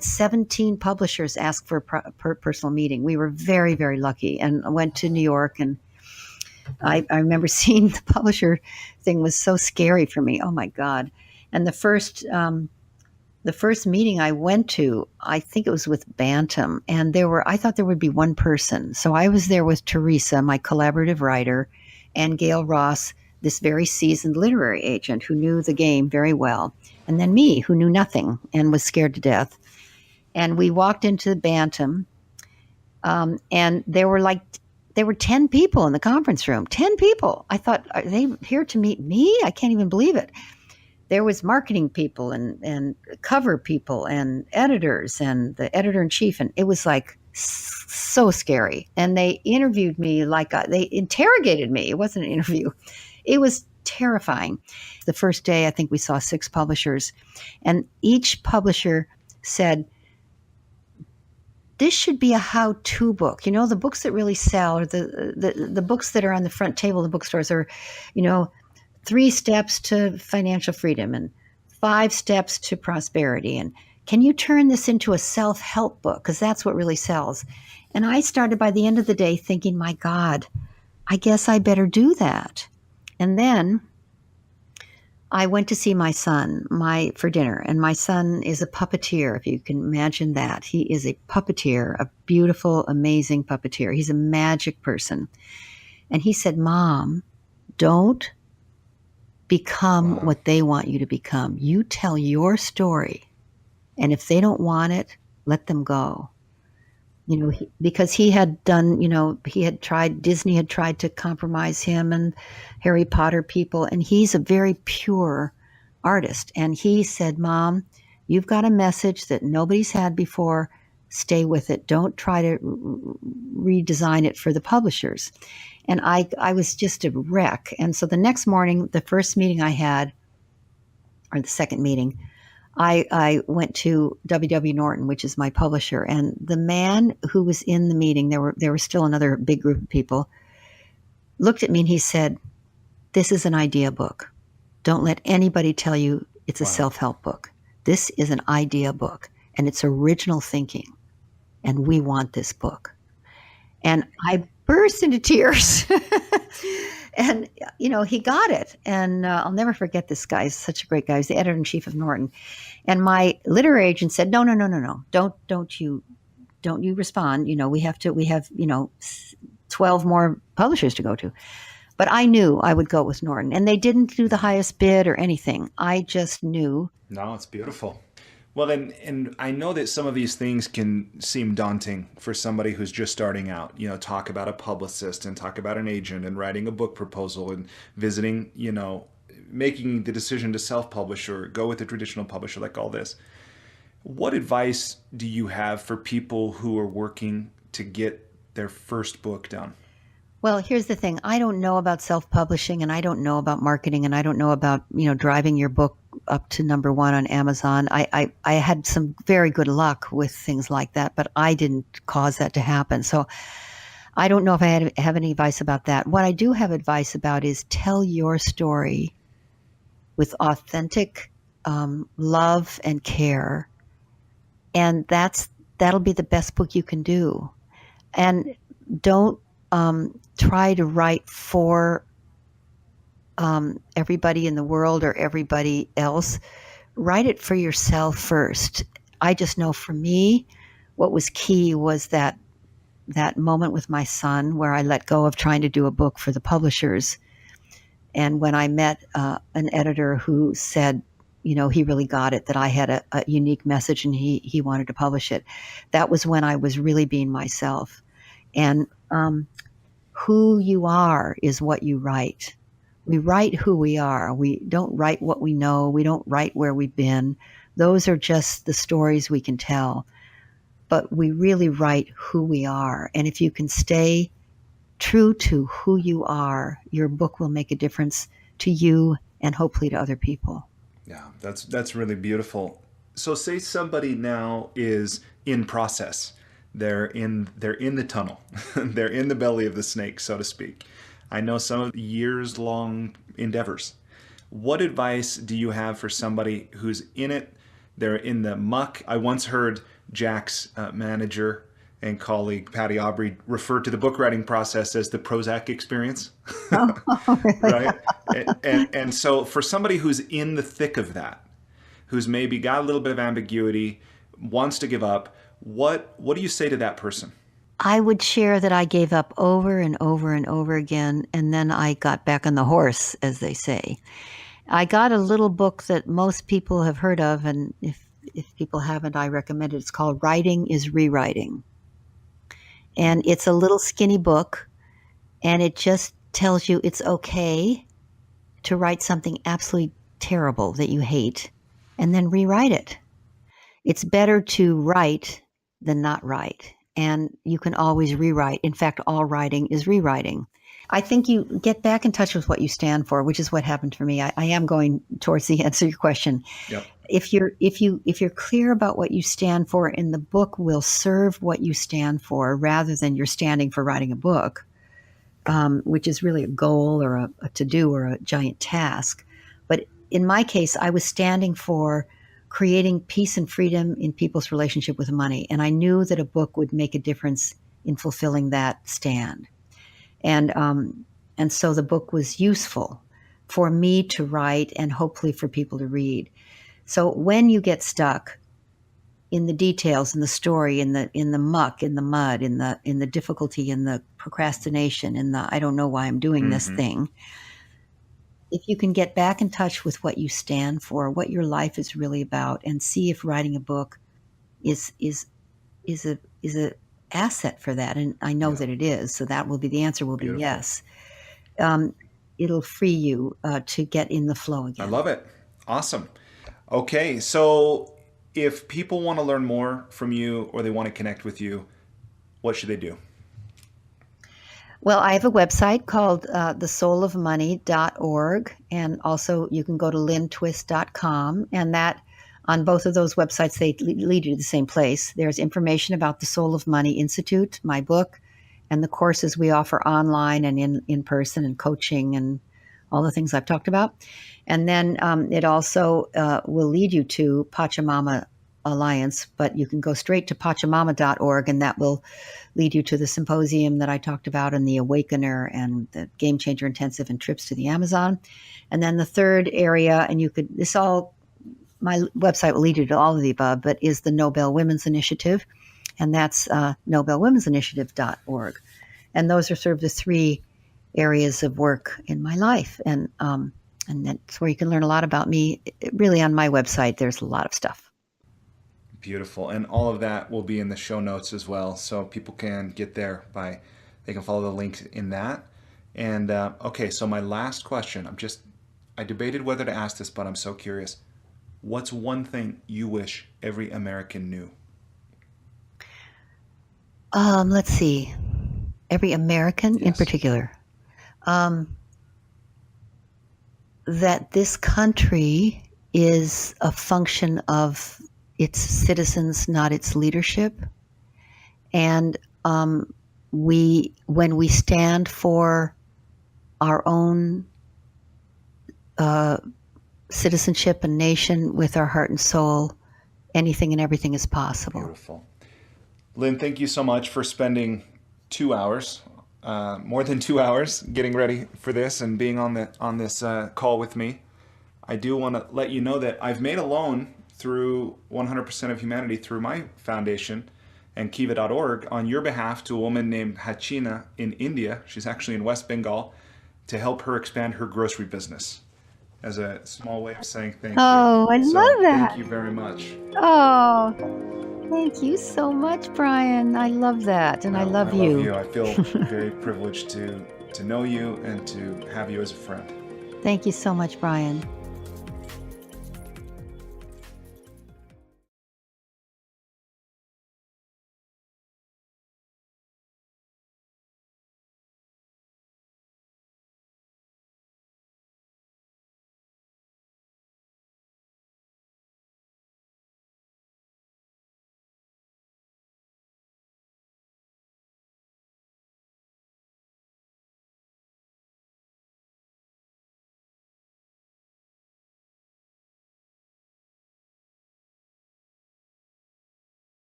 17 publishers ask for a personal meeting. We were very, very lucky, and I went to New York, and I remember seeing the publisher thing was so scary for me. Oh my God. And the first meeting I went to, I think it was with Bantam, and I thought there would be one person. So I was there with Teresa, my collaborative writer, and Gail Ross, this very seasoned literary agent who knew the game very well. And then me, who knew nothing and was scared to death. And we walked into Bantam, and there were 10 people in the conference room. 10 people. I thought, are they here to meet me? I can't even believe it. there was marketing people and cover people and editors and the editor-in-chief, and it was like so scary. And they interviewed me like they interrogated me. It wasn't an interview. It was terrifying. The first day, I think we saw 6 publishers, and each publisher said, this should be a how-to book. You know, the books that really sell, or the books that are on the front table of the bookstores are, 3 steps to financial freedom and 5 steps to prosperity. And can you turn this into a self-help book? Because that's what really sells. And I started by the end of the day thinking, my God, I guess I better do that. And then I went to see my son for dinner, and my son is a puppeteer, if you can imagine that. He is a puppeteer, a beautiful, amazing puppeteer. He's a magic person. And he said, Mom, don't become what they want you to become. You tell your story, and if they don't want it, let them go. Because he had done, Disney had tried to compromise him and Harry Potter people, and he's a very pure artist. And he said, Mom, you've got a message that nobody's had before. Stay with it. Don't try to redesign it for the publishers. And I was just a wreck. And so the next morning, the first meeting I had, or the second meeting, I went to W.W. Norton, which is my publisher, and the man who was in the meeting, there were still another big group of people, looked at me and he said, this is an idea book. Don't let anybody tell you it's a self-help book. This is an idea book, and it's original thinking, and we want this book. And I burst into tears. And, he got it. And I'll never forget this guy. He's such a great guy. He's the editor-in-chief of Norton. And my literary agent said, no. Don't you respond. We have 12 more publishers to go to. But I knew I would go with Norton. And they didn't do the highest bid or anything. I just knew. No, it's beautiful. Well, then, and I know that some of these things can seem daunting for somebody who's just starting out. Talk about a publicist and talk about an agent and writing a book proposal and visiting, making the decision to self-publish or go with a traditional publisher, like all this. What advice do you have for people who are working to get their first book done? Well, here's the thing. I don't know about self-publishing, and I don't know about marketing, and I don't know about, driving your book up to number 1 on Amazon. I had some very good luck with things like that, but I didn't cause that to happen. So I don't know if I have any advice about that. What I do have advice about is tell your story with authentic love and care, and that'll be the best book you can do. And don't try to write for everybody in the world or everybody else. Write it for yourself first. I just know for me, what was key was that moment with my son where I let go of trying to do a book for the publishers. And when I met an editor who said, he really got it, that I had a unique message and he wanted to publish it. That was when I was really being myself. And who you are is what you write. We write who we are. We don't write what we know. We don't write where we've been. Those are just the stories we can tell. But we really write who we are. And if you can stay true to who you are, your book will make a difference to you and hopefully to other people. Yeah, that's really beautiful. So say somebody now is in process. They're in the tunnel. They're in the belly of the snake, so to speak. I know some of the years-long endeavors. What advice do you have for somebody who's in it? They're in the muck. I once heard Jack's manager and colleague, Patty Aubrey, refer to the book writing process as the Prozac experience. Right? And so for somebody who's in the thick of that, who's maybe got a little bit of ambiguity, wants to give up, what do you say to that person? I would share that I gave up over and over and over again, and then I got back on the horse, as they say. I got a little book that most people have heard of, and if people haven't, I recommend it. It's called Writing is Rewriting. And it's a little skinny book, and it just tells you it's okay to write something absolutely terrible that you hate, and then rewrite it. It's better to write than not write. And you can always rewrite. In fact, all writing is rewriting. I think you get back in touch with what you stand for, which is what happened for me. I am going towards the answer to your question. Yep. If you're clear about what you stand for, and the book will serve what you stand for, rather than you're standing for writing a book, which is really a goal or a to-do or a giant task. But in my case, I was standing for creating peace and freedom in people's relationship with money. And I knew that a book would make a difference in fulfilling that stand. And so the book was useful for me to write and hopefully for people to read. So when you get stuck in the details, in the story, in the muck, in the mud, in the difficulty, in the procrastination, in the I don't know why I'm doing this thing, if you can get back in touch with what you stand for, what your life is really about, and see if writing a book is a asset for that, and I know that it is, so that will be the answer. Will be yes. It'll free you to get in the flow again. I love it. Awesome. Okay, so if people want to learn more from you or they want to connect with you, what should they do? Well, I have a website called thesoulofmoney.org, and also you can go to lynnetwist.com, and that on both of those websites, they lead you to the same place. There's information about the Soul of Money Institute, my book, and the courses we offer online and in person, and coaching and all the things I've talked about. And then it also will lead you to Pachamama Alliance, but you can go straight to Pachamama.org, and that will lead you to the symposium that I talked about, and the Awakener, and the Game Changer Intensive, and trips to the Amazon. And then the third area, and my website will lead you to all of the above, but is the Nobel Women's Initiative, and that's nobelwomen'sinitiative.org. And those are sort of the three areas of work in my life, and that's where you can learn a lot about me. Really, on my website, there's a lot of stuff. Beautiful. And all of that will be in the show notes as well, so people can get there they can follow the link in that. And okay, so my last question, I debated whether to ask this, but I'm so curious. What's one thing you wish every American knew? Let's see. Every American in particular. That this country is a function of its citizens, not its leadership. And when we stand for our own citizenship and nation with our heart and soul, anything and everything is possible. Beautiful. Lynne, thank you so much for spending 2 hours, more than 2 hours, getting ready for this and being on this call with me. I do want to let you know that I've made a loan through 100% of Humanity through my foundation and kiva.org on your behalf to a woman named Hachina in India. She's actually in West Bengal, to help her expand her grocery business, as a small way of saying thank you. Oh, I love that. Thank you very much. Oh, thank you so much, Brian. I love that, and I love you. I feel very privileged to know you and to have you as a friend. Thank you so much, Brian.